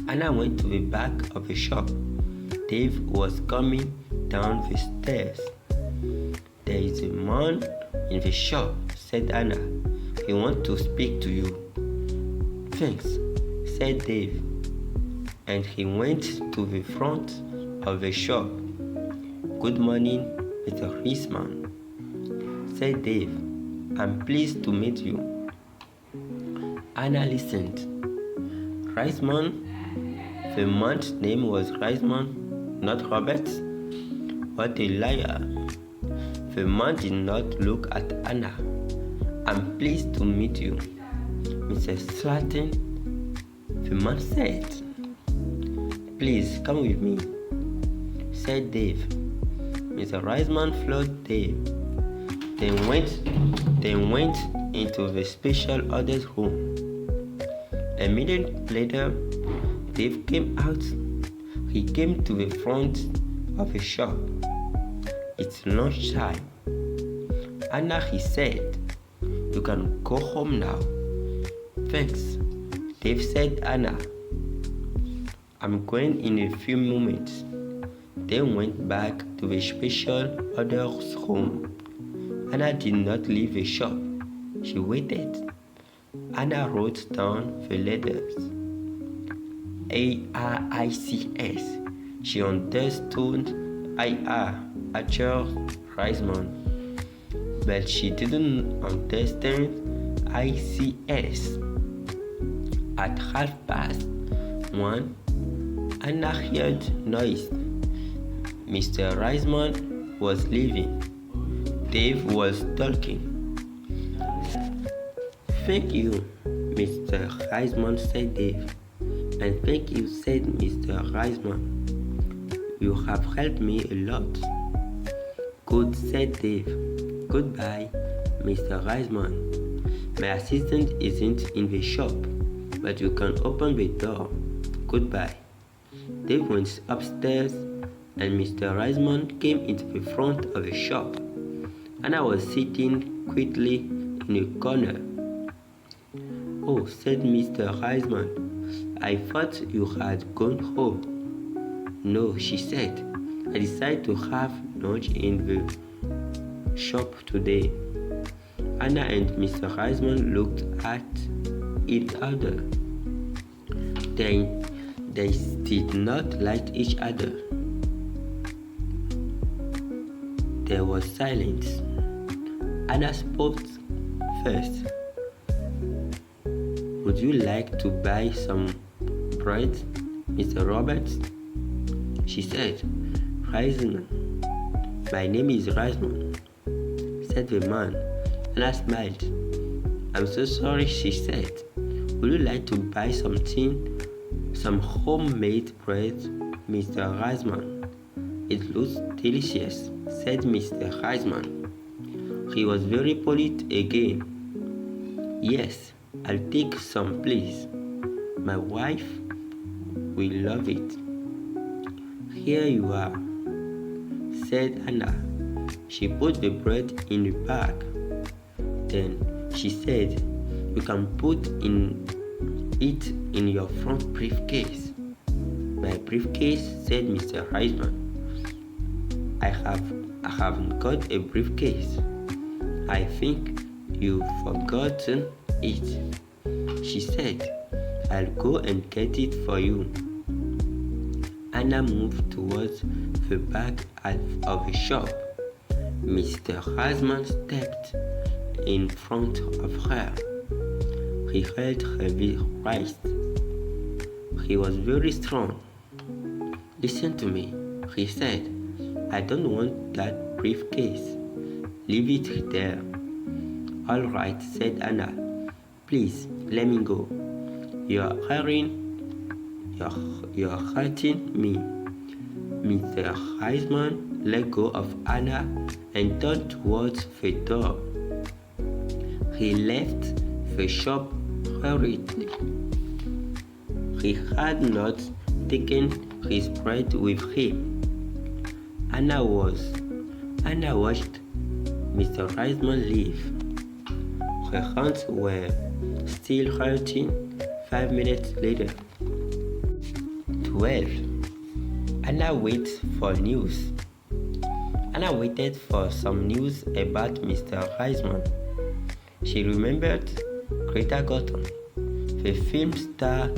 S2: Anna went to the back of the shop. Dave was coming down the stairs. "There is a man in the shop," said Anna. "He wants to speak to you." "Thanks," said Dave, and he went to the front of the shop. "Good morning, Mr. Riseman," said Dave. "I'm pleased to meet you." Anna listened. Riseman? The man's name was Riseman, not Roberts? What a liar! The man did not look at Anna. "I'm pleased to meet you, Mr. Slatin," the man said. "Please come with me," said Dave. Mr. Riseman followed Dave. They went into the special orders room. A minute later, Dave came out. He came to the front of the shop. "It's lunchtime, Anna," he said. "You can go home now." "Thanks," Dave said. "Anna, I'm going in a few moments." They went back to the special orders room. Anna did not leave the shop. She waited. Anna wrote down the letters. A-R-I-C-S. She understood I-R, Archer Riseman, but she didn't understand I-C-S. At 1:30, Anna heard noise. Mr. Riseman was leaving. Dave was talking. "Thank you, Mr. Riseman," said Dave. "And thank you," said Mr. Riseman. "You have helped me a lot." "Good," said Dave. "Goodbye, Mr. Riseman. My assistant isn't in the shop, but you can open the door. Goodbye." Dave went upstairs, and Mr. Riseman came into the front of the shop. Anna was sitting quietly in a corner. "Oh," said Mr. Riseman, "I thought you had gone home." "No," she said. "I decided to have lunch in the shop today." Anna and Mr. Riseman looked at each other. They did not like each other. There was silence. Anna spoke first. "Would you like to buy some bread, Mr. Roberts?" she said. "Riseman. My name is Riseman," said the man. Anna smiled. "I'm so sorry," she said. "Would you like to buy some homemade bread, Mr. Riseman?" "It looks delicious," said Mr. Riseman. He was very polite again. "Yes, I'll take some, please. My wife will love it." "Here you are," said Anna. She put the bread in the bag. Then she said, "You can put it in your front briefcase." "My briefcase?" said Mr. Riseman. I haven't got a briefcase." "I think you've forgotten it," she said. "I'll go and get it for you." Anna moved towards the back of the shop. Mr. Riseman stepped in front of her. He held her wrist. He was very strong. "Listen to me," he said. "I don't want that briefcase. Leave it there." "All right," said Anna. "Please let me go. You're hurting me. Mr. Riseman let go of Anna and turned towards the door. He left the shop hurriedly. He had not taken his bride with him. Anna watched Mr. Riseman leave. Her hands were still hurting 5 minutes later. 12. Anna waited for news. Anna waited for some news about Mr. Riseman. She remembered Greta Gordon, the film star,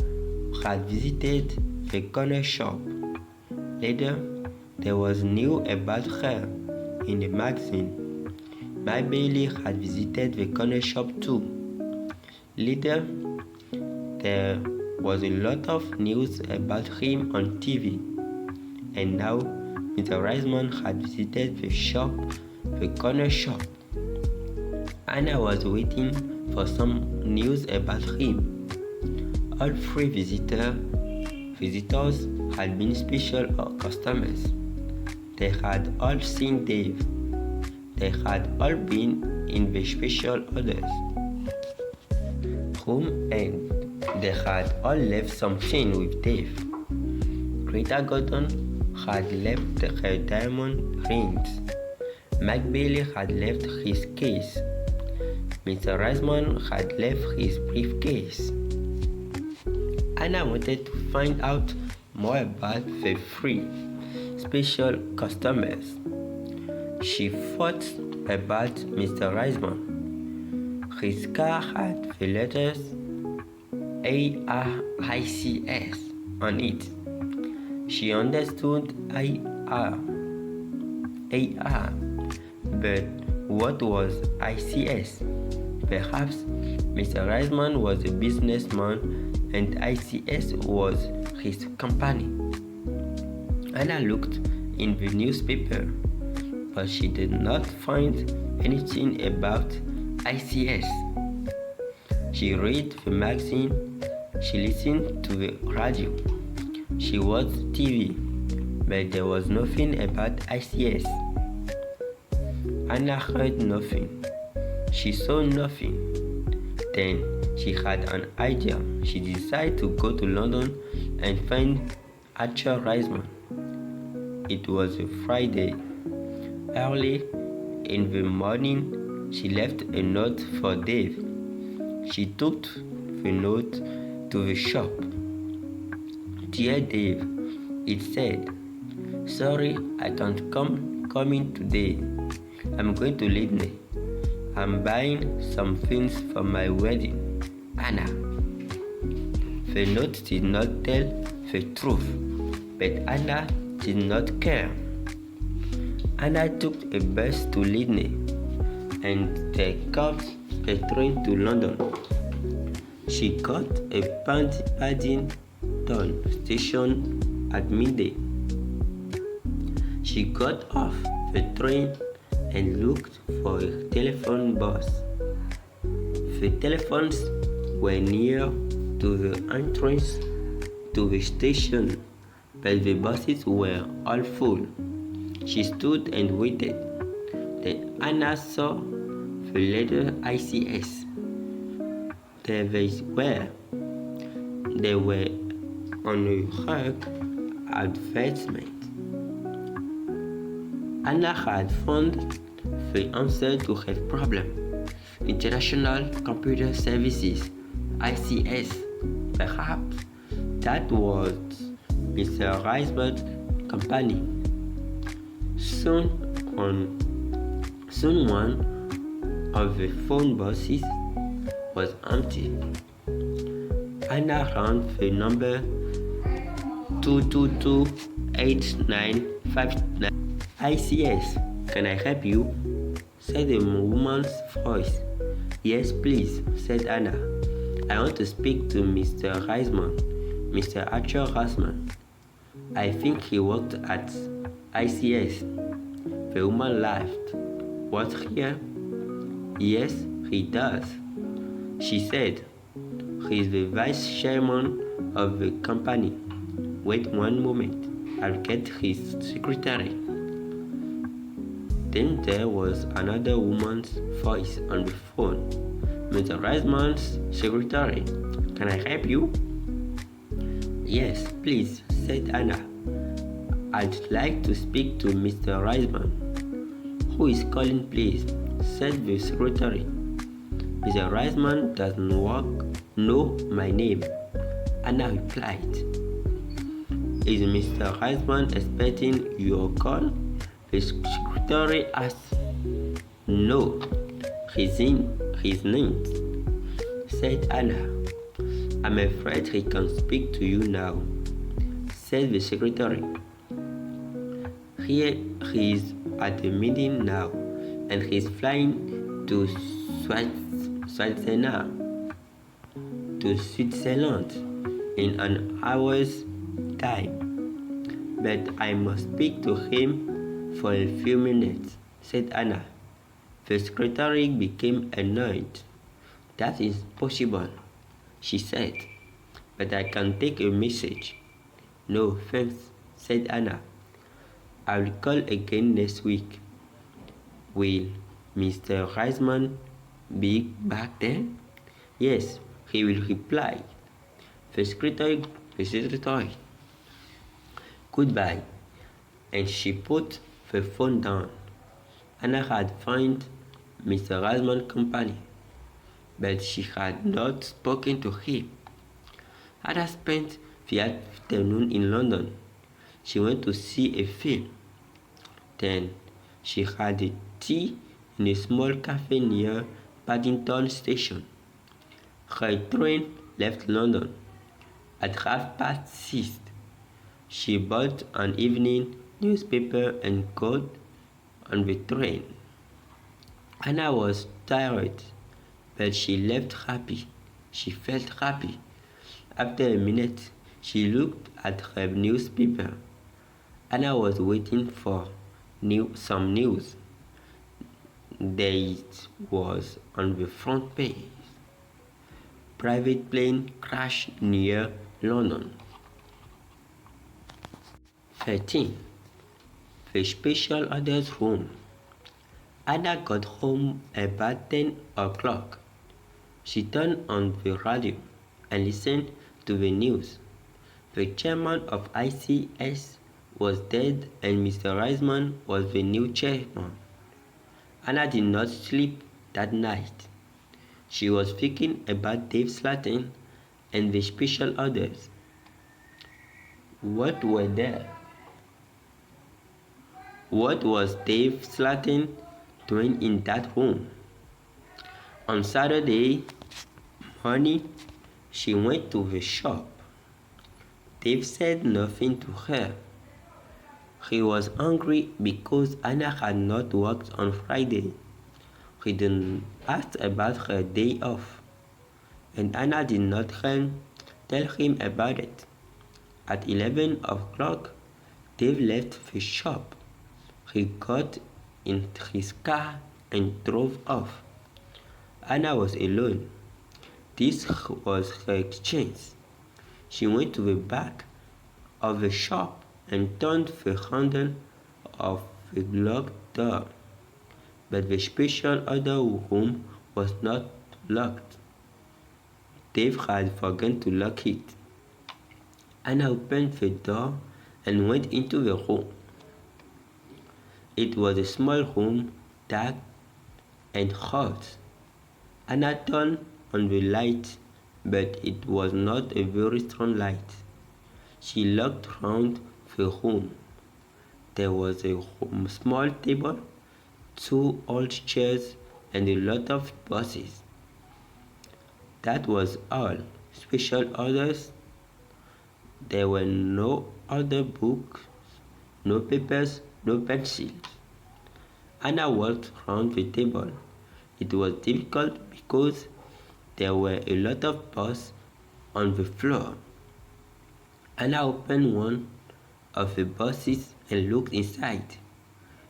S2: had visited the corner shop. Later, there was news about her in the magazine. My Bailey had visited the corner shop too. Later, there was a lot of news about him on TV. And now, Mr. Riseman had visited the corner shop. Anna was waiting for some news about him. All 3 visitors had been special customers. They had all seen Dave. They had all been in the special orders room and they had all left something with Dave. Greta Gordon had left her diamond rings. Mike Bailey had left his case. Mr. Riseman had left his briefcase. Anna wanted to find out more about the 3 special customers. She thought about Mr. Riseman. His car had the letters R-I-C-S on it. She understood AR, but what was ICS? Perhaps Mr. Riseman was a businessman and ICS was his company. Anna looked in the newspaper, but she did not find anything about ICS. She read the magazine, she listened to the radio, she watched TV, but there was nothing about ICS. Anna heard nothing. She saw nothing. Then she had an idea. She decided to go to London and find Archer Riseman. It was a Friday. Early in the morning, she left a note for Dave. She took the note to the shop. Dear Dave, it said, sorry I can't come in today. I'm going to Lydney. I'm buying some things for my wedding. Anna. The note did not tell the truth, but Anna did not care. Anna took a bus to Lydney and they caught a train to London. She got a Paddington station at midday. She got off the train and looked for a telephone bus. The telephones were near to the entrance to the station, but the buses were all full. She stood and waited. Then Anna saw the letter ICS. There they were on a rug advertisement. Anna had found the answer to her problem. International Computer Services, ICS. Perhaps that was Mr. Riseman's company. Soon one of the phone boxes was empty. Anna rang the number 222-8959. ICS, can I help you? Said a woman's voice. Yes, please, said Anna. I want to speak to Mr. Riseman, Mr. Archer Riseman. I think he worked at ICS. The woman laughed. What, here? Yes, he does. She said, He is the vice chairman of the company. Wait one moment, I'll get his secretary. Then there was another woman's voice on the phone. Mr. Riseman's secretary, can I help you? Yes, please, said Anna. I'd like to speak to Mr. Riseman. Who is calling, please? Said the secretary. Mr. Riseman doesn't know my name. Anna replied. Is Mr. Riseman expecting your call? The secretary asked. No, he's not, said Anna. I'm afraid he can speak to you now, said the secretary. He is at a meeting now, and he's flying to Switzerland in an hour's time. But I must speak to him for a few minutes, said Anna. The secretary became annoyed. That is possible, she said, but I can take a message. No, thanks, said Anna. I'll call again next week. Will Mr. Riseman be back then? Yes, he will reply. The secretary, goodbye, and she put the phone down. Anna had found Mr. Riseman's company, but she had not spoken to him. Anna spent the afternoon in London. She went to see a film. Then she had a tea in a small cafe near Paddington Station. Her train left London at 6:30. She bought an evening newspaper and got on the train. Anna was tired, but she left happy. She felt happy. After a minute, she looked at her newspaper. Anna was waiting for some news. There it was on the front page. Private plane crashed near London. 13. The special orders room. Anna got home about 10 o'clock. She turned on the radio and listened to the news. The chairman of L.C.S. was dead and Mr. Riseman was the new chairman. Anna did not sleep that night. She was thinking about Dave Slatton and the special orders. What were there? What was Dave Slatton doing in that room? On Saturday morning, she went to the shop. Dave said nothing to her. He was angry because Anna had not worked on Friday. He didn't ask about her day off, and Anna did not tell him about it. At 11 o'clock, Dave left the shop. He got in his car and drove off. Anna was alone. This was her chance. She went to the back of the shop and turned the handle of the locked door. But the special order room was not locked. Dave had forgotten to lock it. Anna opened the door and went into the room. It was a small room, dark and hot. Anna turned on the light, but it was not a very strong light. She looked round the room. There was a small table, 2 old chairs, and a lot of boxes. That was all. Special orders. There were no other books, no papers, no pencils. Anna walked round the table. It was difficult because there were a lot of books on the floor. Anna opened one of the boxes and looked inside.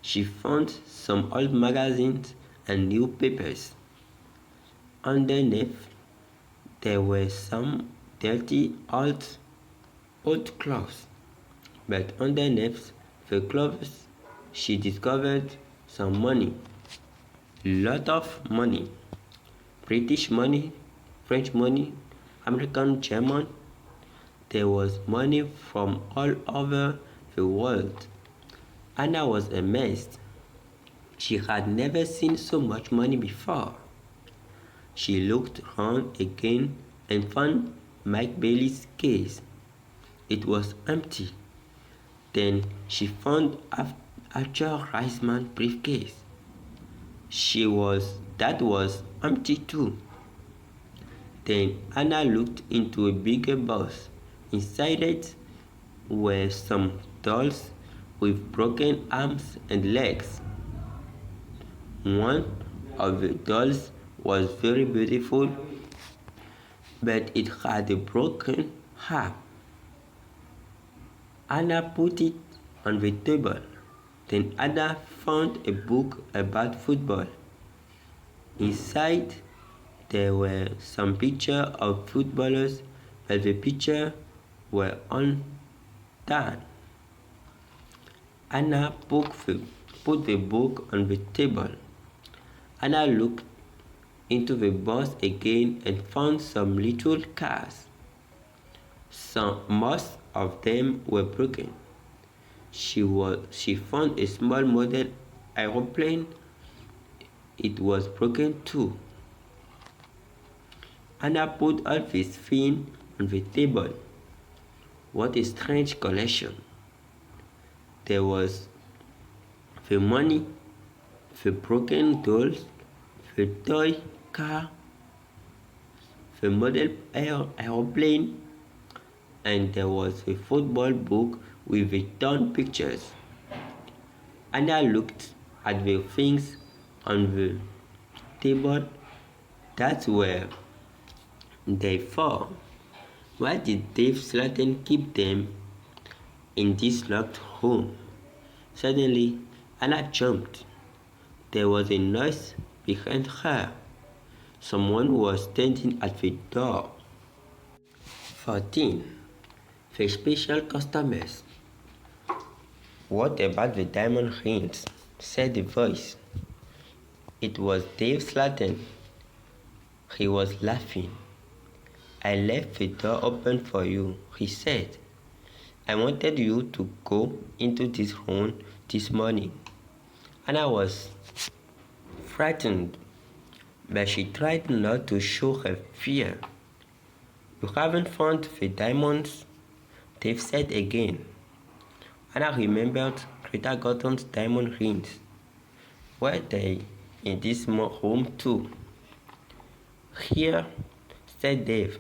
S2: She found some old magazines and newspapers. Underneath, There were some dirty old clothes, but underneath the clothes she discovered some money. Lot of money. British money, French money, American, German. There was money from all over the world. Anna was amazed. She had never seen so much money before. She looked round again and found Mike Bailey's case. It was empty. Then she found Archer Riseman briefcase. That was empty too. Then Anna looked into a bigger box. Inside it were some dolls with broken arms and legs. One of the dolls was very beautiful, but it had a broken arm. Anna put it on the table. Then Anna found a book about football. Inside there were some pictures of footballers, but the pictures were undone. Anna put the book on the table. Anna looked into the box again and found some little cars. Most of them were broken. She found a small model aeroplane. It was broken too. Anna put all these things on the table. What a strange collection. There was the money, the broken dolls, the toy car, the model aeroplane, and there was a football book with the torn pictures. Anna looked at the things on the table. That's where they fall. Why did Dave Slatton keep them in this locked room? Suddenly, Anna jumped. There was a noise behind her. Someone was standing at the door. 14. The special customers. What about the diamond rings? Said the voice. It was Dave Slatton. He was laughing. I left the door open for you, he said. I wanted you to go into this room this morning. Anna was frightened, but she tried not to show her fear. You haven't found the diamonds? Dave said again. Anna remembered Greta Gordon's diamond rings. Were they in this room too? Here, said Dave.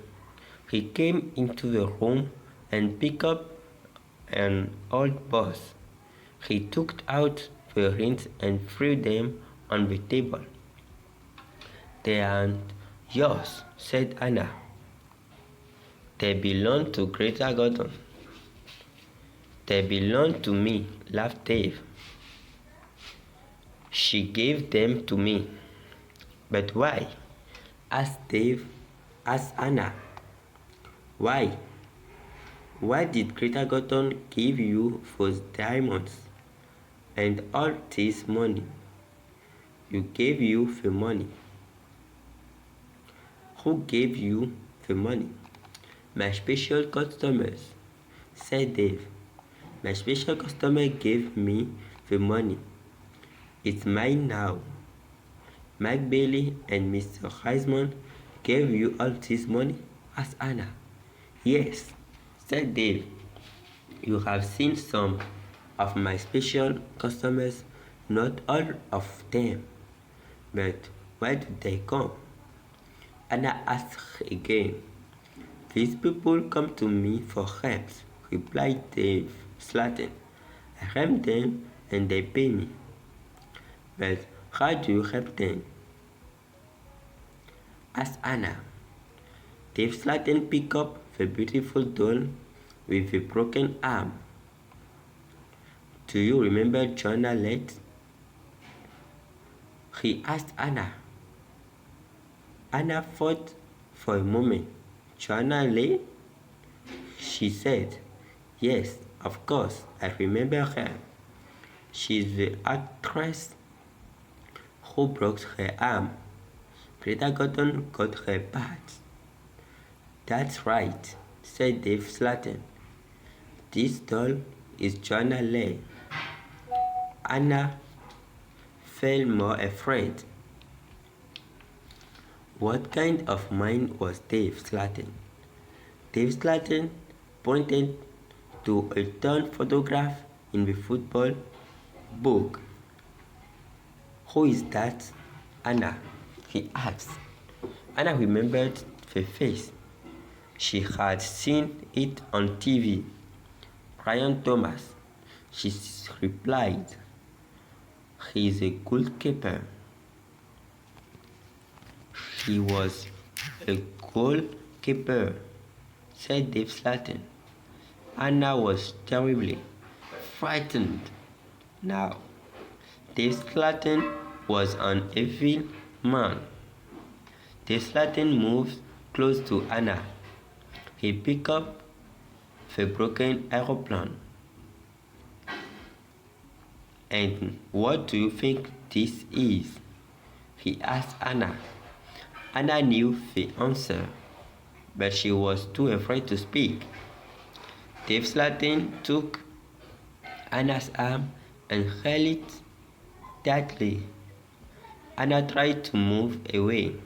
S2: He came into the room and picked up an old box. He took out the rings and threw them on the table. They aren't yours, said Anna. They belong to Greta Gordon. They belong to me, laughed Dave. She gave them to me. But why? Asked Anna. Why? Why did Greta Gordon give you those diamonds and all this money? You gave you the money. Who gave you the money? My special customers, said Dave. My special customer gave me the money. It's mine now. Mike Bailey and Mr. Riseman gave you all this money? Asked Anna. Yes, said Dave. You have seen some of my special customers, not all of them. But why did they come? Anna asked again. These people come to me for help, replied Dave Slatton. I help them and they pay me. But how do you help them? Asked Anna. Dave Slatton picked up the beautiful doll with the broken arm. Do you remember Joanna Lett? He asked Anna. Anna thought For a moment, Joanna lay? She said. Yes, of course, I remember her. She's the actress who broke her arm. Greta Gordon got her part. That's right, said Dave Slatton. This doll is Joanna Leigh. Anna felt more afraid. What kind of man was Dave Slatton? Dave Slatton pointed to a torn photograph in the football book. Who is that? Anna, he asked. Anna remembered the face. She had seen it on TV. Brian Thomas, she replied. He is a goalkeeper. He was a goalkeeper, said Dave Slatton. Anna was terribly frightened. Now, Dave Slatton was an evil man. Dave Slatton moved close to Anna. He picked up the broken aeroplane. And what do you think this is? He asked Anna. Anna knew the answer, but she was too afraid to speak. Dave Slatton took Anna's arm and held it tightly. Anna tried to move away.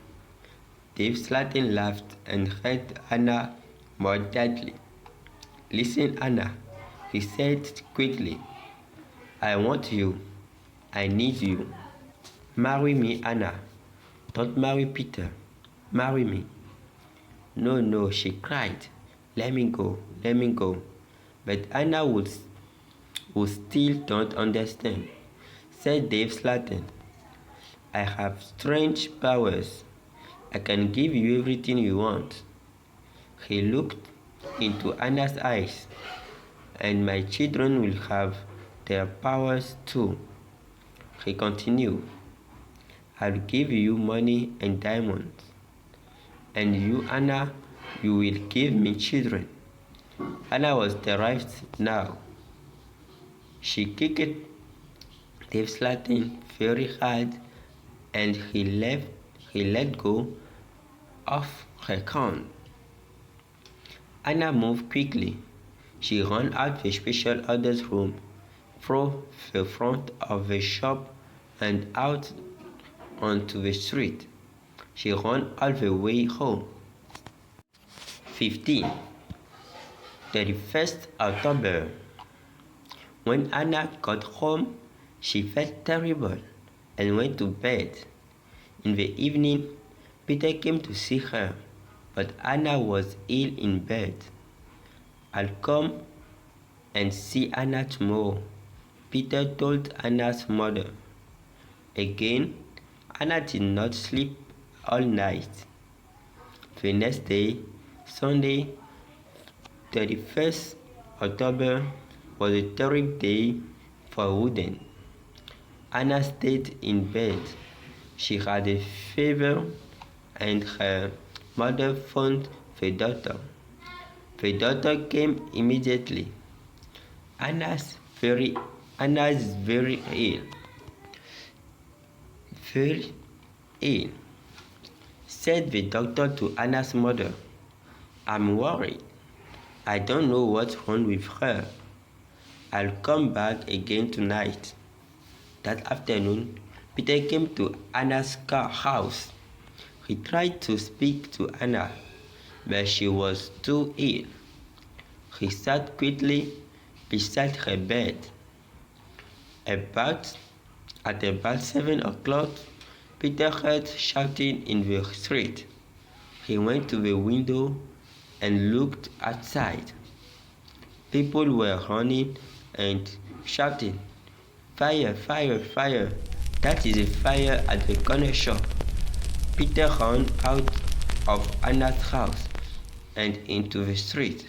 S2: Dave Slatton laughed and held Anna more tightly. Listen, Anna, he said quickly. I want you. I need you. Marry me, Anna. Don't marry Peter. Marry me. No, no, she cried. Let me go, let me go. But Anna would still don't understand, said Dave Slatton. I have strange powers. I can give you everything you want. He looked into Anna's eyes. And my children will have their powers too. He continued. I'll give you money and diamonds. And you, Anna, you will give me children. Anna was terrified now. She kicked Dave Slatton very hard and he let go of her crown. Anna moved quickly. She ran out the special orders room, through the front of the shop and out onto the street. She ran all the way home. 15. 31st October. When Anna got home, she felt terrible and went to bed. In the evening, Peter came to see her, but Anna was ill in bed. I'll come and see Anna tomorrow, Peter told Anna's mother. Again, Anna did not sleep all night. The next day, Sunday, 31st October, was a terrible day for Wooden. Anna stayed in bed. She had a fever and her mother phoned the doctor. The doctor came immediately. Anna's very ill. Very ill, said the doctor to Anna's mother. I'm worried. I don't know what's wrong with her. I'll come back again tonight. That afternoon, Peter came to Anna's house. He tried to speak to Anna, but she was too ill. He sat quietly beside her bed. At about 7 o'clock, Peter heard shouting in the street. He went to the window and looked outside. People were running and shouting, Fire, fire, fire! That is a fire at the corner shop. Peter ran out of Anna's house and into the street.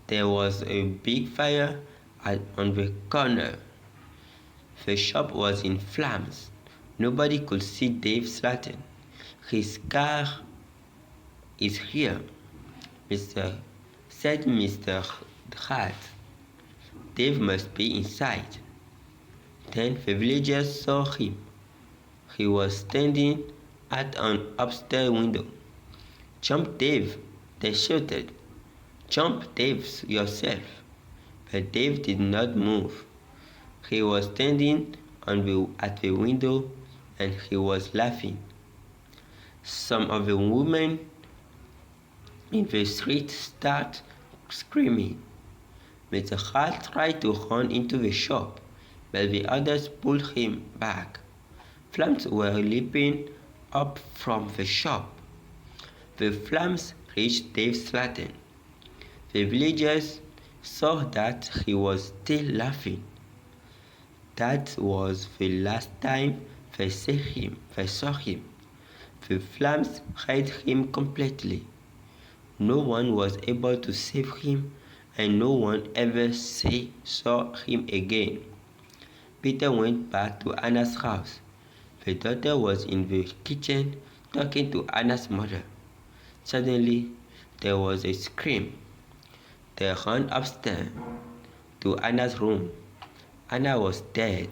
S2: There was a big fire on the corner. The shop was in flames. Nobody could see Dave Slatton. His car is here, said Mr. Hart. Dave must be inside. Then the villagers saw him. He was standing at an upstairs window. "Jump, Dave!" they shouted. "Jump, Dave, yourself!" But Dave did not move. He was standing at the window and he was laughing. Some of the women in the street started screaming. Mr. Hart tried to run into the shop, but the others pulled him back. Flames were leaping up from the shop. The flames reached Dave's lantern. The villagers saw that he was still laughing. That was the last time they saw him. The flames hid him completely. No one was able to save him, and no one ever saw him again. Peter went back to Anna's house. The daughter was in the kitchen talking to Anna's mother. Suddenly, there was a scream. They ran upstairs to Anna's room. Anna was dead.